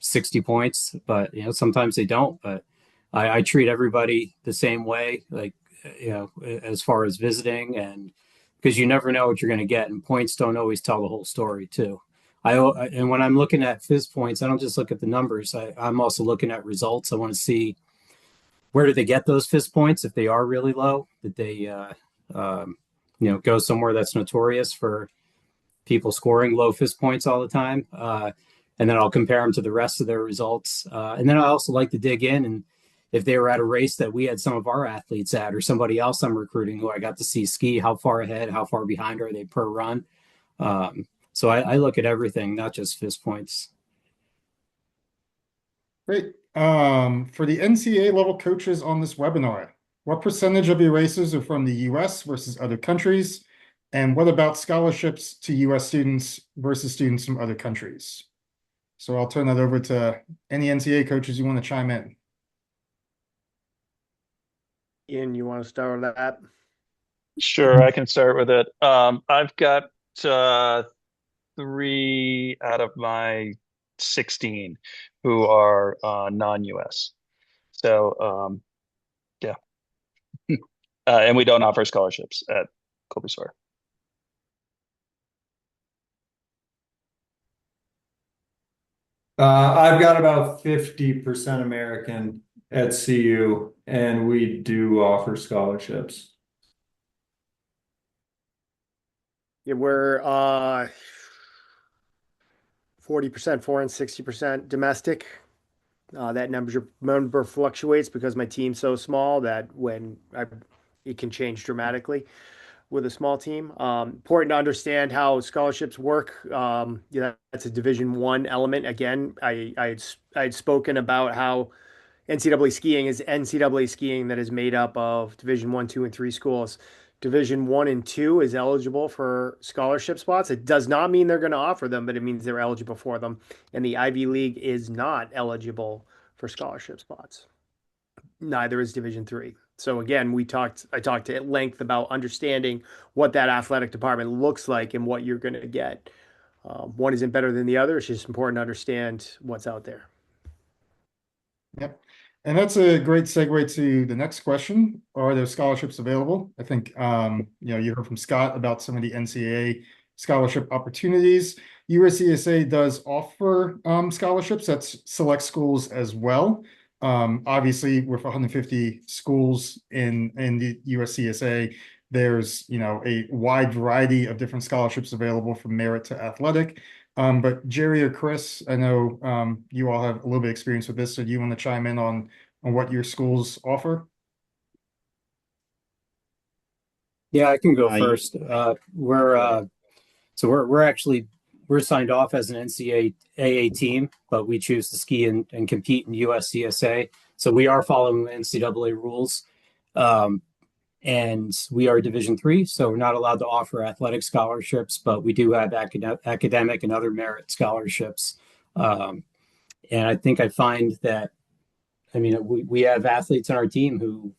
Speaker 4: 60 points, but sometimes they don't. But I treat everybody the same way, like as far as visiting, and because you never know what you're going to get, and points don't always tell the whole story too. And when I'm looking at fist points, I don't just look at the numbers. I'm also looking at results. I want to see where do they get those fist points. If they are really low, that they go somewhere that's notorious for people scoring low fist points all the time. And then I'll compare them to the rest of their results. And then I also like to dig in, and if they were at a race that we had some of our athletes at, or somebody else I'm recruiting who I got to see ski, how far ahead, how far behind are they per run? So I look at everything, not just fist points.
Speaker 1: Great. For the NCAA level coaches on this webinar, what percentage of your races are from the US versus other countries? And what about scholarships to US students versus students from other countries? So I'll turn that over to any NCAA coaches you want to chime in.
Speaker 3: Ian, you want to start with that?
Speaker 8: Sure, I can start with it. I've got 3 out of my 16 who are non-US. So yeah, and we don't offer scholarships at Colby Sawyer.
Speaker 9: I've got about 50% American at CU, and we do offer scholarships.
Speaker 3: Yeah, we're 40% foreign, 60% domestic. That number fluctuates because my team's so small that it can change dramatically with a small team. Important to understand how scholarships work. That's a Division I element. Again, I had spoken about how NCAA skiing is NCAA skiing that is made up of Division I, II, and III schools. Division I and II is eligible for scholarship spots. It does not mean they're going to offer them, but it means they're eligible for them. And the Ivy League is not eligible for scholarship spots. Neither is Division III. So again, I talked at length about understanding what that athletic department looks like and what you're going to get. One isn't better than the other. It's just important to understand what's out there.
Speaker 1: Yep. And that's a great segue to the next question. Are there scholarships available? I think, you heard from Scott about some of the NCAA scholarship opportunities. USCSA does offer scholarships at select schools as well. Obviously, with 150 schools in the USCSA, there's a wide variety of different scholarships available from merit to athletic. But Jerry or Chris, I know you all have a little bit of experience with this, so do you want to chime in on what your schools offer?
Speaker 4: Yeah, I can go first. We're signed off as an NCAA team, but we choose to ski and compete in USCSA. So we are following the NCAA rules. and we are Division III, so we're not allowed to offer athletic scholarships, but we do have academic and other merit scholarships. And I think I find that, I mean, we have athletes on our team who,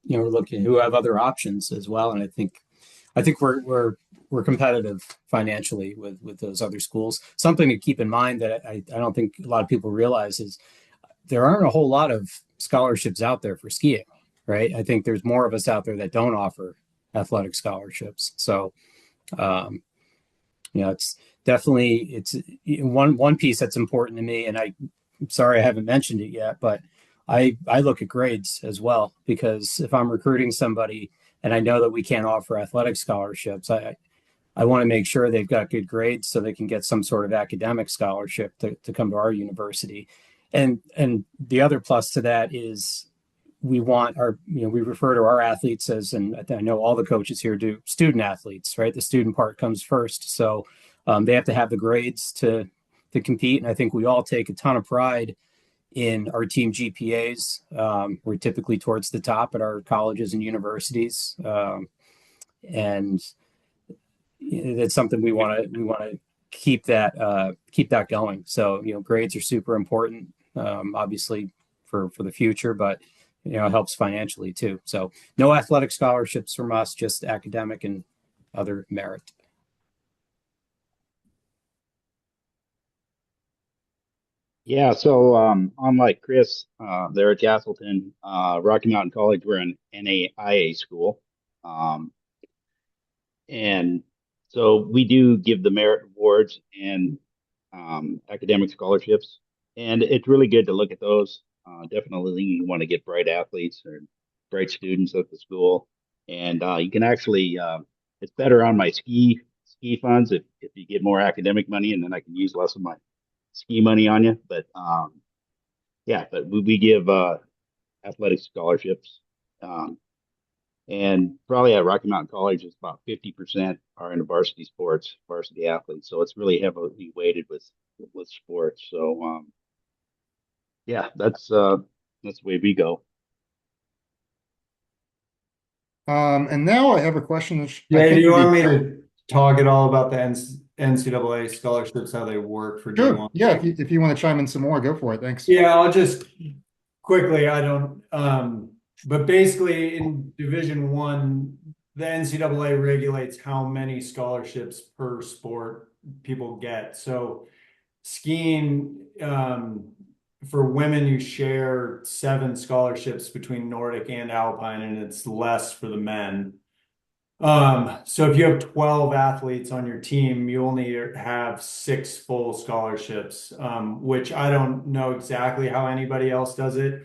Speaker 4: who have other options as well. And I think we're competitive financially with those other schools. Something to keep in mind that I don't think a lot of people realize is there aren't a whole lot of scholarships out there for skiing, right? I think there's more of us out there that don't offer athletic scholarships. So, it's definitely it's one piece that's important to me, and I'm sorry I haven't mentioned it yet, but I look at grades as well, because if I'm recruiting somebody and I know that we can't offer athletic scholarships, I want to make sure they've got good grades so they can get some sort of academic scholarship to come to our university. And the other plus to that is we want our, we refer to our athletes as, and I know all the coaches here do, student athletes, right? The student part comes first. So they have to have the grades to compete. And I think we all take a ton of pride in our team GPAs. We're typically towards the top at our colleges and universities. And it's something we want to keep that going. So, grades are super important, obviously for the future, but it helps financially too. So no athletic scholarships from us, just academic and other merit.
Speaker 2: Yeah, so unlike Chris, there at Castleton, Rocky Mountain College, we're an NAIA school. And so we do give the merit awards and academic scholarships. And it's really good to look at those. Definitely you want to get bright athletes or bright students at the school. And you can actually, it's better on my ski funds if you get more academic money, and then I can use less of my ski money on you. But yeah, but we give athletic scholarships. And probably at Rocky Mountain College, it's about 50% are into varsity sports, varsity athletes. So it's really heavily weighted with sports. So yeah, that's the way we go.
Speaker 1: And now I have a question. I
Speaker 9: Yeah, do
Speaker 1: think
Speaker 9: you
Speaker 1: would
Speaker 9: want
Speaker 1: be
Speaker 9: me to talk at all about the NCAA scholarships, how they work for
Speaker 1: Sure.
Speaker 9: D1?
Speaker 1: Yeah, if you want to chime in some more, go for it. Thanks.
Speaker 9: Yeah, I'll just quickly, but basically in Division I, the NCAA regulates how many scholarships per sport people get. So skiing, for women, you share 7 scholarships between Nordic and Alpine, and it's less for the men. So if you have 12 athletes on your team, you only have 6 full scholarships, which I don't know exactly how anybody else does it.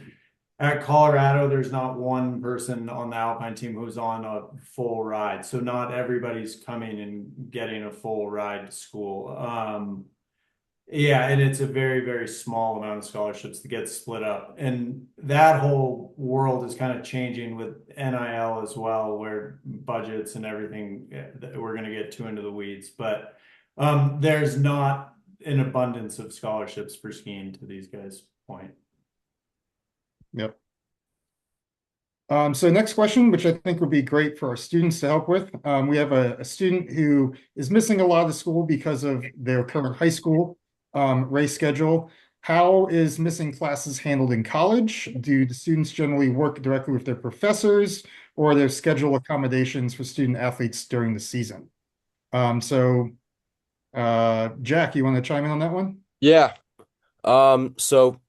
Speaker 9: At Colorado, there's not one person on the Alpine team who's on a full ride. So not everybody's coming and getting a full ride to school. Yeah, and it's a very, very small amount of scholarships that get split up. And that whole world is kind of changing with NIL as well, where budgets and everything, we're going to get too into the weeds. But there's not an abundance of scholarships for skiing, to these guys' point.
Speaker 1: Yep. So next question, which I think would be great for our students to help with. We have a student who is missing a lot of school because of their current high school race schedule. How is missing classes handled in college? Do the students generally work directly with their professors, or are there schedule accommodations for student athletes during the season? So Jack, you want to chime in on that one?
Speaker 11: Yeah. So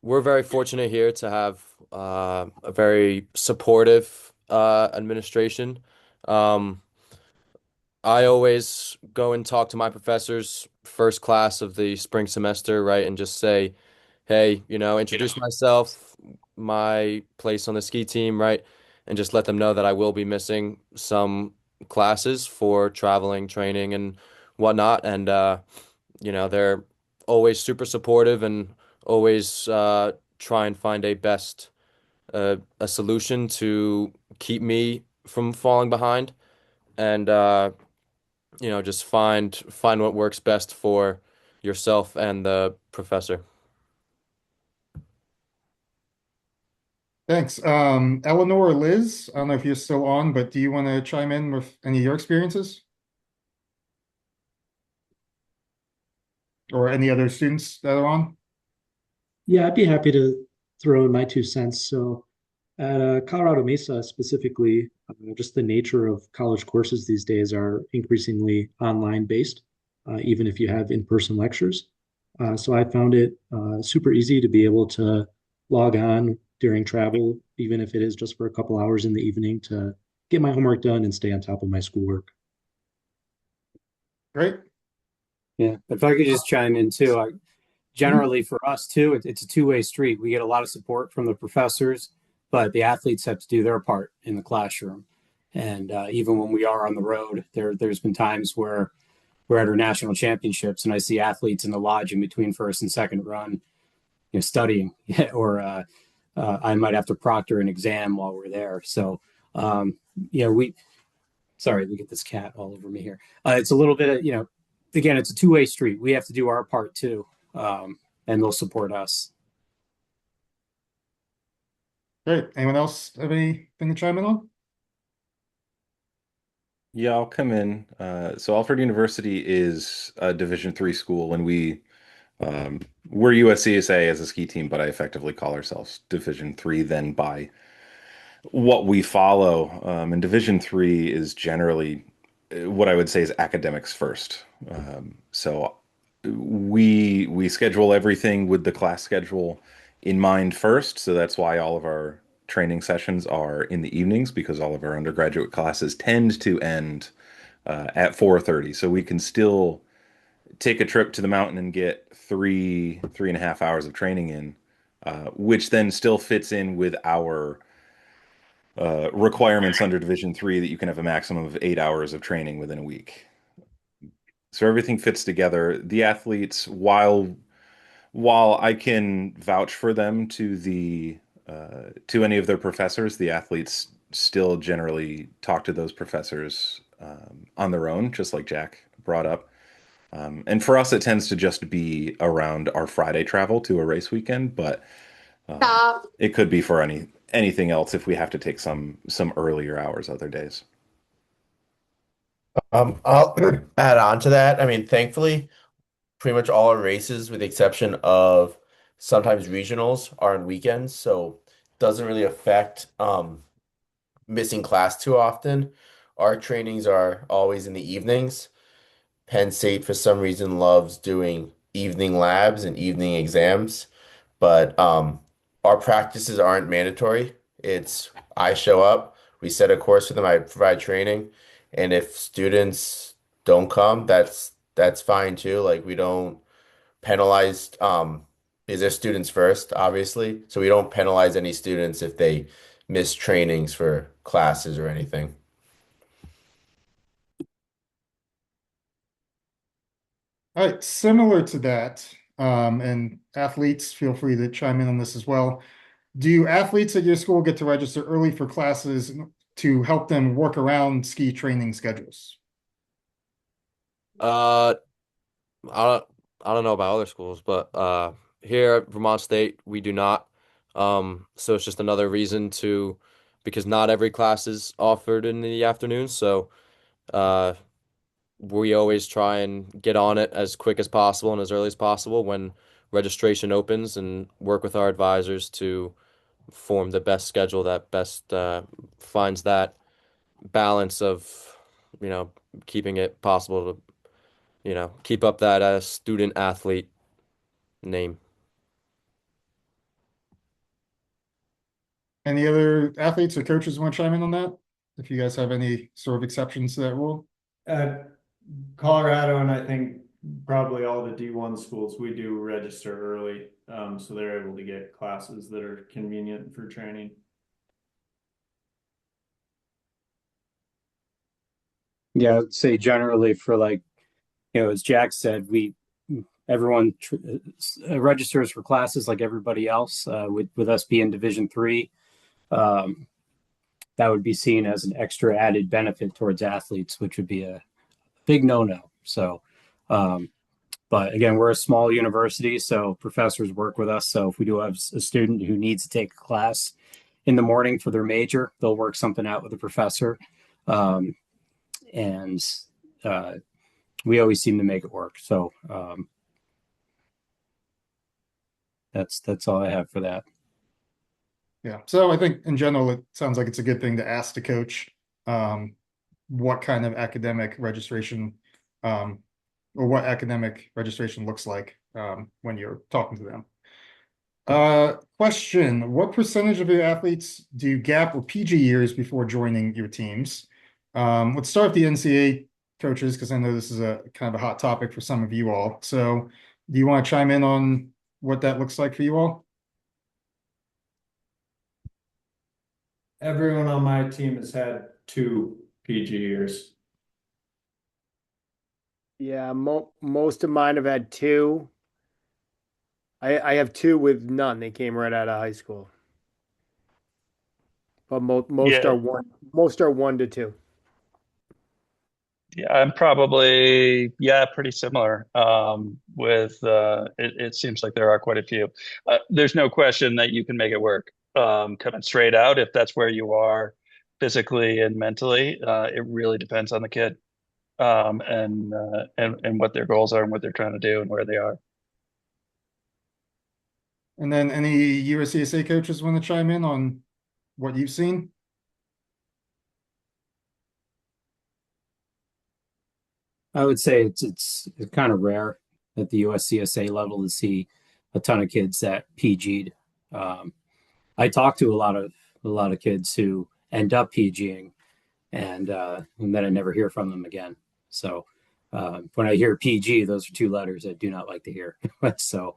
Speaker 11: we're very fortunate here to have a very supportive administration. I always go and talk to my professors first class of the spring semester, right, and just say, hey, introduce myself, my place on the ski team, right, and just let them know that I will be missing some classes for traveling, training, and whatnot. And they're always super supportive and always try and find a solution to keep me from falling behind, and just find what works best for yourself and the professor.
Speaker 1: Thanks. Eleanor or Liz, I don't know if you're still on, but do you want to chime in with any of your experiences? Or any other students that are on?
Speaker 10: Yeah, I'd be happy to throw in my 2 cents. So at Colorado Mesa specifically, just the nature of college courses these days are increasingly online based, even if you have in-person lectures. So I found it super easy to be able to log on during travel, even if it is just for a couple hours in the evening to get my homework done and stay on top of my schoolwork.
Speaker 1: Great.
Speaker 4: Yeah, if I could just chime in too, generally for us too, it's a two-way street. We get a lot of support from the professors, but the athletes have to do their part in the classroom. And even when we are on the road, there's been times where we're at our national championships, and I see athletes in the lodge in between first and second run, studying, or I might have to proctor an exam while we're there. So, we sorry, we get this cat all over me here. It's a little bit of, again, it's a two-way street. We have to do our part too, and they'll support us.
Speaker 1: Great. Anyone else have anything to chime in on?
Speaker 6: Yeah, I'll come in. So Alfred University is a Division III school, and we're USCSA as a ski team, but I effectively call ourselves Division III then by what we follow. And Division III is generally what I would say is academics first. So we schedule everything with the class schedule in mind first. So that's why all of our training sessions are in the evenings, because all of our undergraduate classes tend to end at 4:30. So we can still take a trip to the mountain and get 3.5 hours of training in, which then still fits in with our requirements under Division III that you can have a maximum of 8 hours of training within a week. So everything fits together. The athletes, while I can vouch for them to any of their professors, the athletes still generally talk to those professors on their own, just like Jack brought up. And for us, it tends to just be around our Friday travel to a race weekend, but it could be for anything else if we have to take some earlier hours other days.
Speaker 5: I'll add on to that. I mean, thankfully, pretty much all our races, with the exception of sometimes regionals, are on weekends, so it doesn't really affect missing class too often. Our trainings are always in the evenings. Penn State, for some reason, loves doing evening labs and evening exams, but our practices aren't mandatory. It's I show up, we set a course for them, I provide training, and if students don't come, that's fine too. Like we don't penalize is their students first, obviously. So we don't penalize any students if they miss trainings for classes or anything.
Speaker 1: All right, similar to that, and athletes, feel free to chime in on this as well. Do athletes at your school get to register early for classes to help them work around ski training schedules?
Speaker 11: Uh, I don't I don't know about other schools, but here at Vermont State we do not. So it's just another reason to because not every class is offered in the afternoon, so uh we always try and get on it as quick as possible and as early as possible when registration opens and work with our advisors to form the best schedule that best finds that balance of, you know, keeping it possible to, keep up that student athlete name.
Speaker 1: Any other athletes or coaches want to chime in on that? If you guys have any sort of exceptions to that rule?
Speaker 9: Colorado, and I think probably all the D1 schools, we do register early, so they're able to get classes that are convenient for training.
Speaker 4: Yeah, I'd say generally for as Jack said, everyone registers for classes like everybody else. With us being Division III, that would be seen as an extra added benefit towards athletes, which would be a big no-no. So, but again, we're a small university, so professors work with us. So if we do have a student who needs to take a class in the morning for their major. They'll work something out with the professor. And we always seem to make it work. So that's all I have for that.
Speaker 1: Yeah. So I think in general, it sounds like it's a good thing to ask the coach what kind of academic registration or what academic registration looks like when you're talking to them. Question, what percentage of your athletes do gap or PG years before joining your teams? Let's start with the NCAA coaches, because I know this is a kind of a hot topic for some of you all. So do you want to chime in on what that looks like for you all?
Speaker 9: Everyone on my team has had 2 PG years.
Speaker 3: Yeah, most of mine have had 2. I have 2 with none. They came right out of high school. But most
Speaker 8: Yeah.
Speaker 3: are 1. Most are 1 to 2.
Speaker 8: Yeah, I'm probably, pretty similar. It seems like there are quite a few. There's no question that you can make it work. Coming straight out, if that's where you are physically and mentally, it really depends on the kid, and what their goals are and what they're trying to do and where they are.
Speaker 1: And then any USCSA coaches want to chime in on what you've seen?
Speaker 4: I would say it's kind of rare at the USCSA level to see a ton of kids that PG'd. I talk to a lot of kids who end up PGing, and then I never hear from them again. So when I hear PG, those are 2 letters I do not like to hear. So,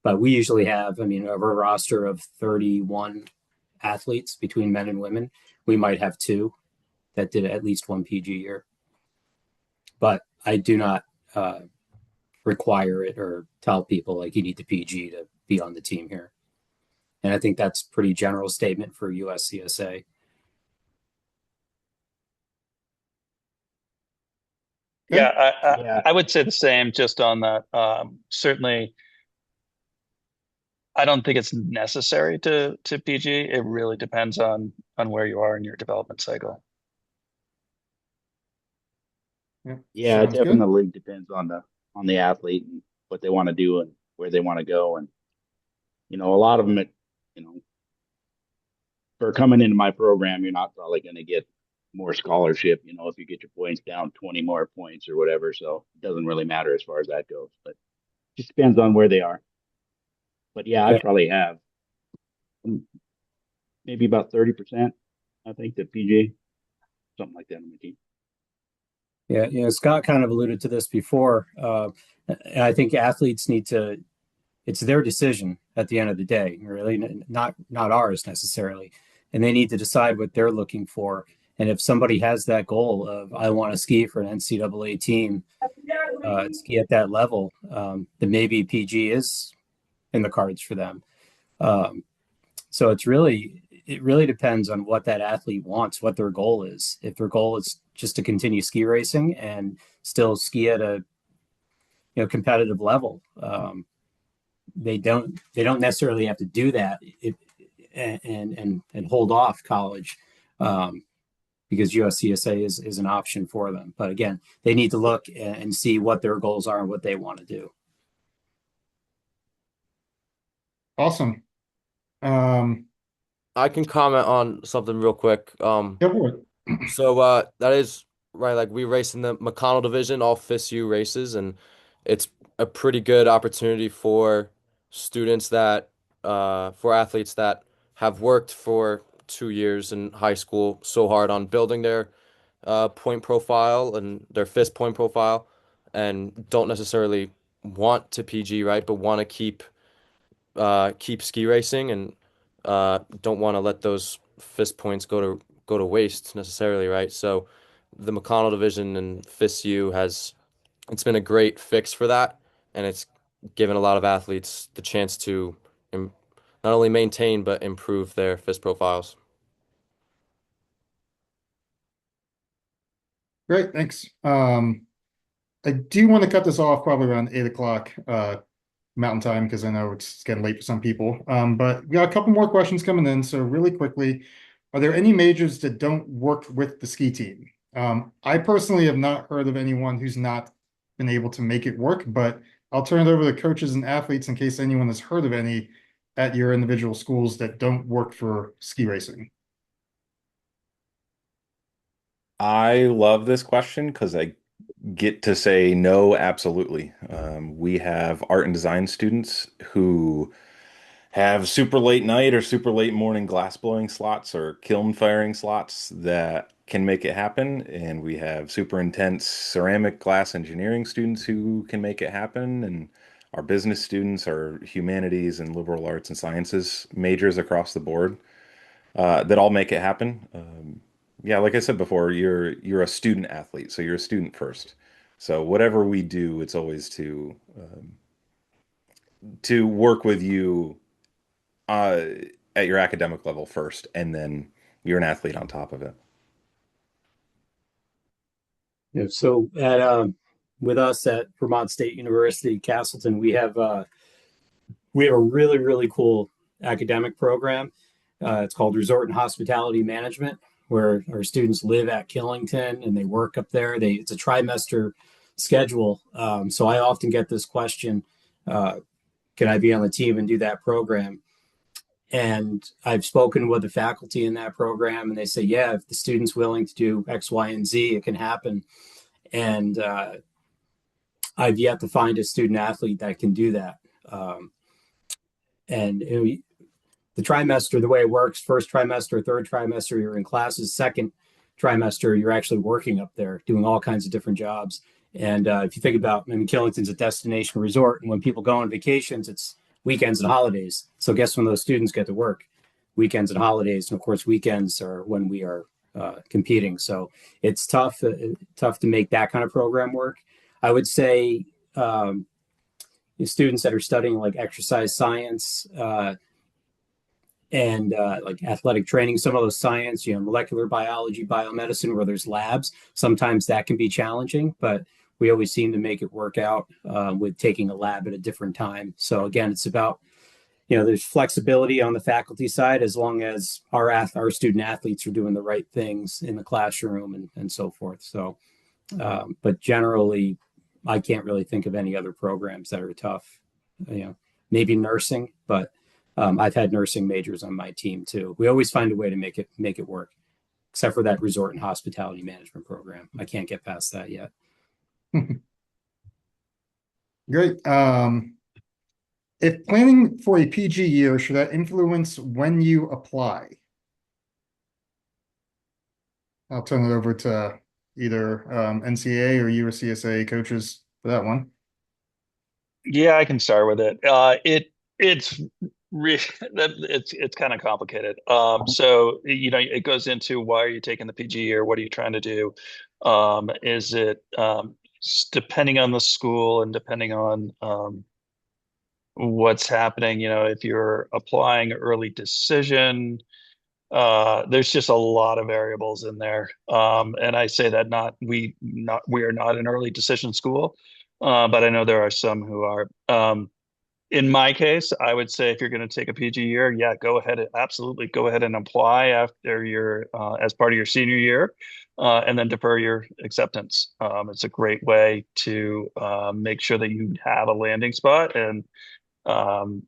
Speaker 4: but we usually have, I mean, of a roster of 31 athletes between men and women, we might have 2 that did at least 1 PG year. But I do not require it or tell people like you need to PG to be on the team here. And I think that's a pretty general statement for USCSA.
Speaker 8: Yeah, I would say the same just on that. Certainly, I don't think it's necessary to PG. It really depends on where you are in your development cycle.
Speaker 2: Yeah, it
Speaker 1: Sounds good.
Speaker 2: definitely depends on the athlete and what they want to do and where they want to go. And a lot of them, for coming into my program, you're not probably going to get more scholarship. If you get your points down 20 more points or whatever, so it doesn't really matter as far as that goes. But it just depends on where they are. But yeah, I probably have maybe about 30%. I think the PG, something like that on my team.
Speaker 4: Yeah, Scott kind of alluded to this before. And I think athletes need to, it's their decision at the end of the day, really, not ours necessarily. And they need to decide what they're looking for. And if somebody has that goal of, I want to ski for an NCAA team, ski at that level, then maybe PG is in the cards for them. So it really depends on what that athlete wants, what their goal is. If their goal is just to continue ski racing and still ski at a competitive level, they don't necessarily have to do that and hold off college, because USCSA is an option for them. But again, they need to look and see what their goals are and what they want to do.
Speaker 1: Awesome.
Speaker 11: I can comment on something real quick.
Speaker 1: Go for it.
Speaker 11: So that is right. Like we race in the McConnell division, all FISU races, and it's a pretty good opportunity for students that, for athletes that have worked for 2 years in high school so hard on building their point profile and their FIS point profile, and don't necessarily want to PG, right, but want to keep ski racing and don't want to let those FIS points go to waste necessarily, right? So the McConnell division and FISU it's been a great fix for that, and it's given a lot of athletes the chance to not only maintain but improve their FIS profiles.
Speaker 1: Great, thanks. I do want to cut this off probably around 8 o'clock Mountain Time because I know it's getting late for some people. But we got a couple more questions coming in. So really quickly, are there any majors that don't work with the ski team? I personally have not heard of anyone who's not been able to make it work, but I'll turn it over to coaches and athletes in case anyone has heard of any at your individual schools that don't work for ski racing.
Speaker 6: I love this question because I get to say no, absolutely. We have art and design students who have super late night or super late morning glass blowing slots or kiln firing slots that can make it happen. And we have super intense ceramic glass engineering students who can make it happen. And our business students, our humanities and liberal arts and sciences majors across the board that all make it happen. Yeah, like I said before, you're a student athlete, so you're a student first. So whatever we do, it's always to work with you uh, at your academic level first, and then you're an athlete on top of it.
Speaker 4: Yeah, so with us at Vermont State University, Castleton, we have a really cool academic program. It's called Resort and Hospitality Management, where our students live at Killington and they work up there. It's a trimester schedule. So I often get this question, can I be on the team and do that program? And I've spoken with the faculty in that program, and they say, yeah, if the student's willing to do X, Y, and Z, it can happen. And I've yet to find a student athlete that can do that. The trimester, the way it works, first trimester, third trimester, you're in classes. Second trimester, you're actually working up there, doing all kinds of different jobs. And if you think about, I mean, Killington's a destination resort, and when people go on vacations, it's weekends and holidays. So guess when those students get to work? Weekends and holidays, and of course, weekends are when we are competing. So it's tough to make that kind of program work. I would say students that are studying like exercise science and like athletic training, some of those science, molecular biology, biomedicine, where there's labs, sometimes that can be challenging, but we always seem to make it work out with taking a lab at a different time. So again, it's about, there's flexibility on the faculty side as long as our student athletes are doing the right things in the classroom and so forth. So, but generally, I can't really think of any other programs that are tough. Maybe nursing, but I've had nursing majors on my team too. We always find a way to make it work, except for that resort and hospitality management program. I can't get past that yet.
Speaker 1: Great. If planning for a PG year, should that influence when you apply? I'll turn it over to either NCAA or USCSA coaches for that one.
Speaker 8: Yeah, I can start with it. It's kind of complicated. So it goes into why are you taking the PG year? What are you trying to do? Is it depending on the school and depending on what's happening? If you're applying early decision, there's just a lot of variables in there. And I say that we are not an early decision school, but I know there are some who are. In my case, I would say if you're going to take a PG year, yeah, absolutely go ahead and apply after your as part of your senior year, and then defer your acceptance. It's a great way to make sure that you have a landing spot and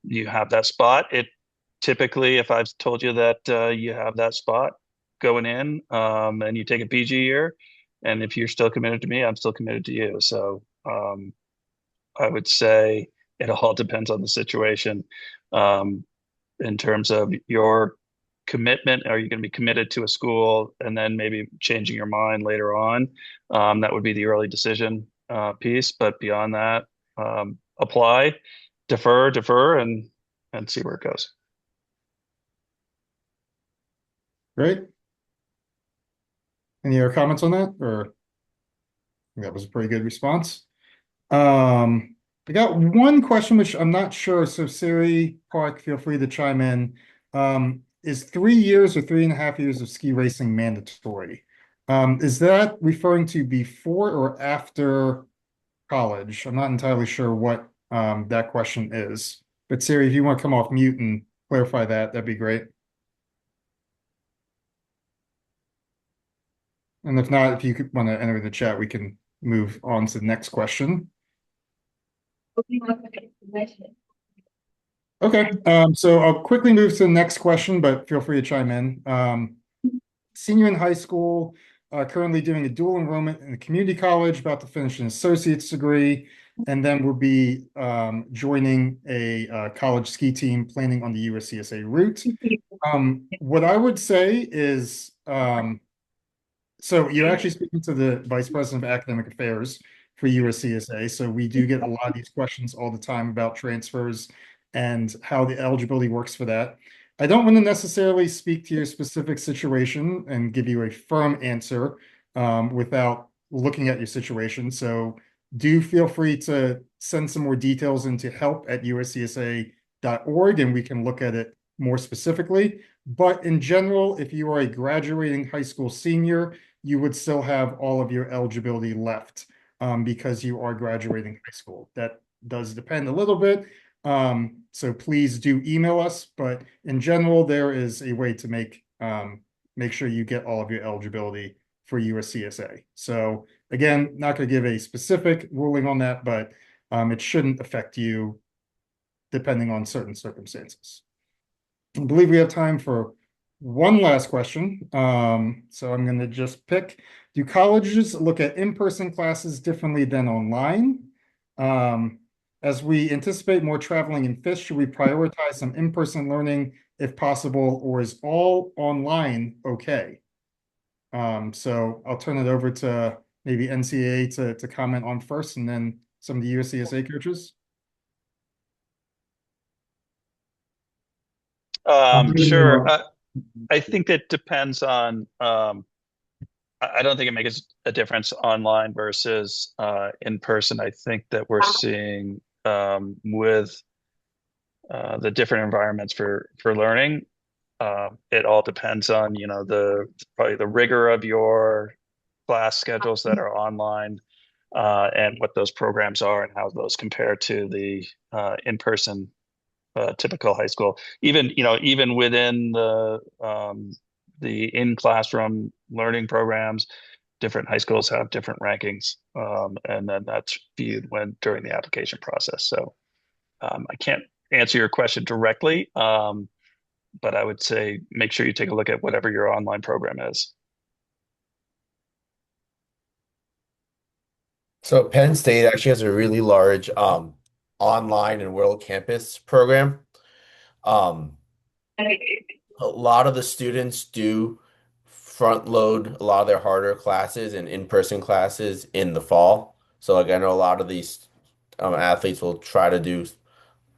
Speaker 8: you have that spot. It typically, if I've told you that you have that spot going in, and you take a PG year, and if you're still committed to me, I'm still committed to you. So I would say it all depends on the situation. In terms of your commitment, are you going to be committed to a school and then maybe changing your mind later on? That would be the early decision piece. But beyond that, apply, defer, and see where it goes.
Speaker 1: Great. Any other comments on that? Or I think that was a pretty good response. I got one question which I'm not sure. So Siri, Park, feel free to chime in. Is 3 years or 3.5 years of ski racing mandatory? Is that referring to before or after college? I'm not entirely sure what that question is. But Siri, if you want to come off mute and clarify that, that'd be great. And if not, if you could want to enter the chat, we can move on to the next question. Okay, so I'll quickly move to the next question, but feel free to chime in. Senior in high school, currently doing a dual enrollment in a community college, about to finish an associate's degree, and then will be joining a college ski team, planning on the USCSA route. What I would say is, so you're actually speaking to the Vice President of Academic Affairs for USCSA. So we do get a lot of these questions all the time about transfers and how the eligibility works for that. I don't want to necessarily speak to your specific situation and give you a firm answer without looking at your situation. So do feel free to send some more details into help@uscsa.org and we can look at it more specifically. But in general, if you are a graduating high school senior, you would still have all of your eligibility left because you are graduating high school. That does depend a little bit. So please do email us, but in general, there is a way to make sure you get all of your eligibility for USCSA. So again, not going to give a specific ruling on that, but it shouldn't affect you depending on certain circumstances. I believe we have time for one last question. So I'm going to just pick, do colleges look at in-person classes differently than online? As we anticipate more traveling in FISH, should we prioritize some in-person learning if possible, or is all online okay? So I'll turn it over to maybe NCAA to comment on first, and then some of the USCSA coaches.
Speaker 8: Sure. I think it depends on, I don't think it makes a difference online versus in person. I think that we're seeing with the different environments for learning, it all depends on, probably the rigor of your class schedules that are online and what those programs are and how those compare to the in-person typical high school. Even within the in-classroom learning programs, different high schools have different rankings, and then that's viewed during the application process. So I can't answer your question directly, but I would say make sure you take a look at whatever your online program is.
Speaker 5: So Penn State actually has a really large online and world campus program. A lot of the students do front load a lot of their harder classes and in-person classes in the fall. So like I know a lot of these athletes will try to do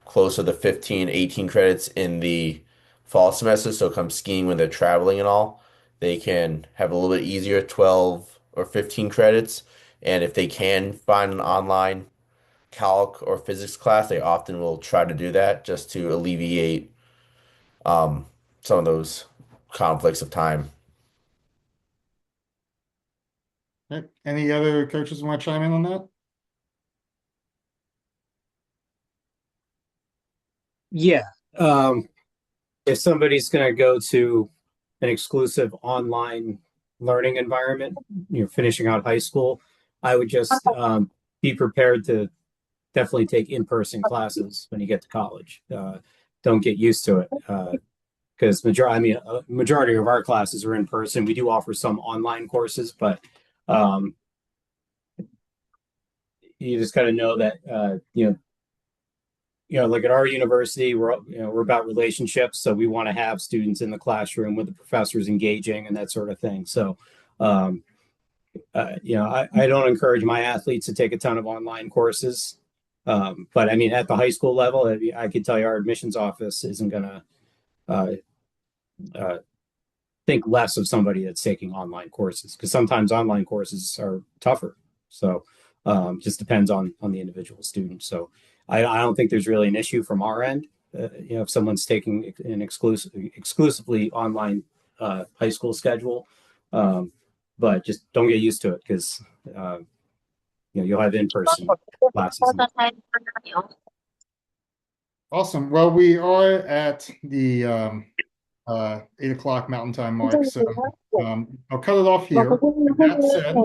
Speaker 5: closer to 15, 18 credits in the fall semester. So come skiing when they're traveling and all, they can have a little bit easier 12 or 15 credits. And if they can find an online calc or physics class, they often will try to do that just to alleviate some of those conflicts of time.
Speaker 1: Okay. Any other coaches want to chime in on that?
Speaker 4: Yeah. If somebody's going to go to an exclusive online learning environment, finishing out high school, I would just be prepared to definitely take in-person classes when you get to college. Don't get used to it because majority of our classes are in person. We do offer some online courses, but you just got to know that like at our university, we're about relationships, so we want to have students in the classroom with the professors engaging and that sort of thing. So, I don't encourage my athletes to take a ton of online courses, but I mean, at the high school level, I could tell you our admissions office isn't going to think less of somebody that's taking online courses because sometimes online courses are tougher. So, just depends on the individual student. So. I don't think there's really an issue from our end. If someone's taking an exclusively online high school schedule, but just don't get used to it because you'll have in-person classes.
Speaker 1: Awesome. Well, we are at the 8 o'clock Mountain Time mark, so I'll cut it off here. With that said,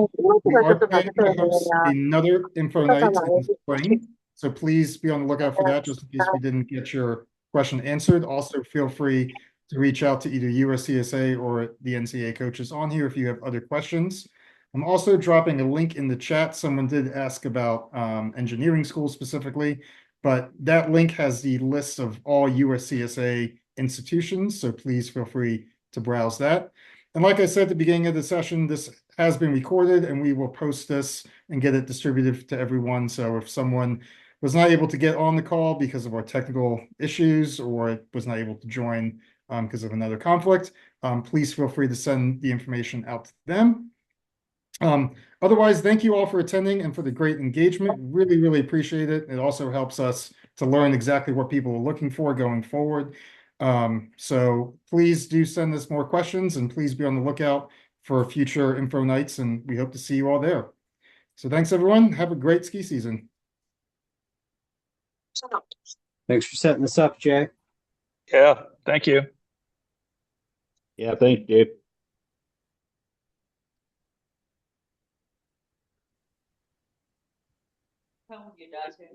Speaker 1: we are planning to host another info night in the spring, so please be on the lookout for that, just in case we didn't get your question answered. Also, feel free to reach out to either USCSA or the NCAA coaches on here if you have other questions. I'm also dropping a link in the chat. Someone did ask about engineering school specifically, but that link has the list of all USCSA institutions, so please feel free to browse that. And like I said at the beginning of the session, this has been recorded and we will post this and get it distributed to everyone. So if someone was not able to get on the call because of our technical issues or was not able to join because of another conflict, please feel free to send the information out to them. Otherwise, thank you all for attending and for the great engagement. Really, really appreciate it. It also helps us to learn exactly what people are looking for going forward. So please do send us more questions and please be on the lookout for future info nights, and we hope to see you all there. So thanks, everyone. Have a great ski season.
Speaker 4: Thanks for setting this up, Jay.
Speaker 8: Yeah, thank you.
Speaker 2: Yeah, thank you, Dave.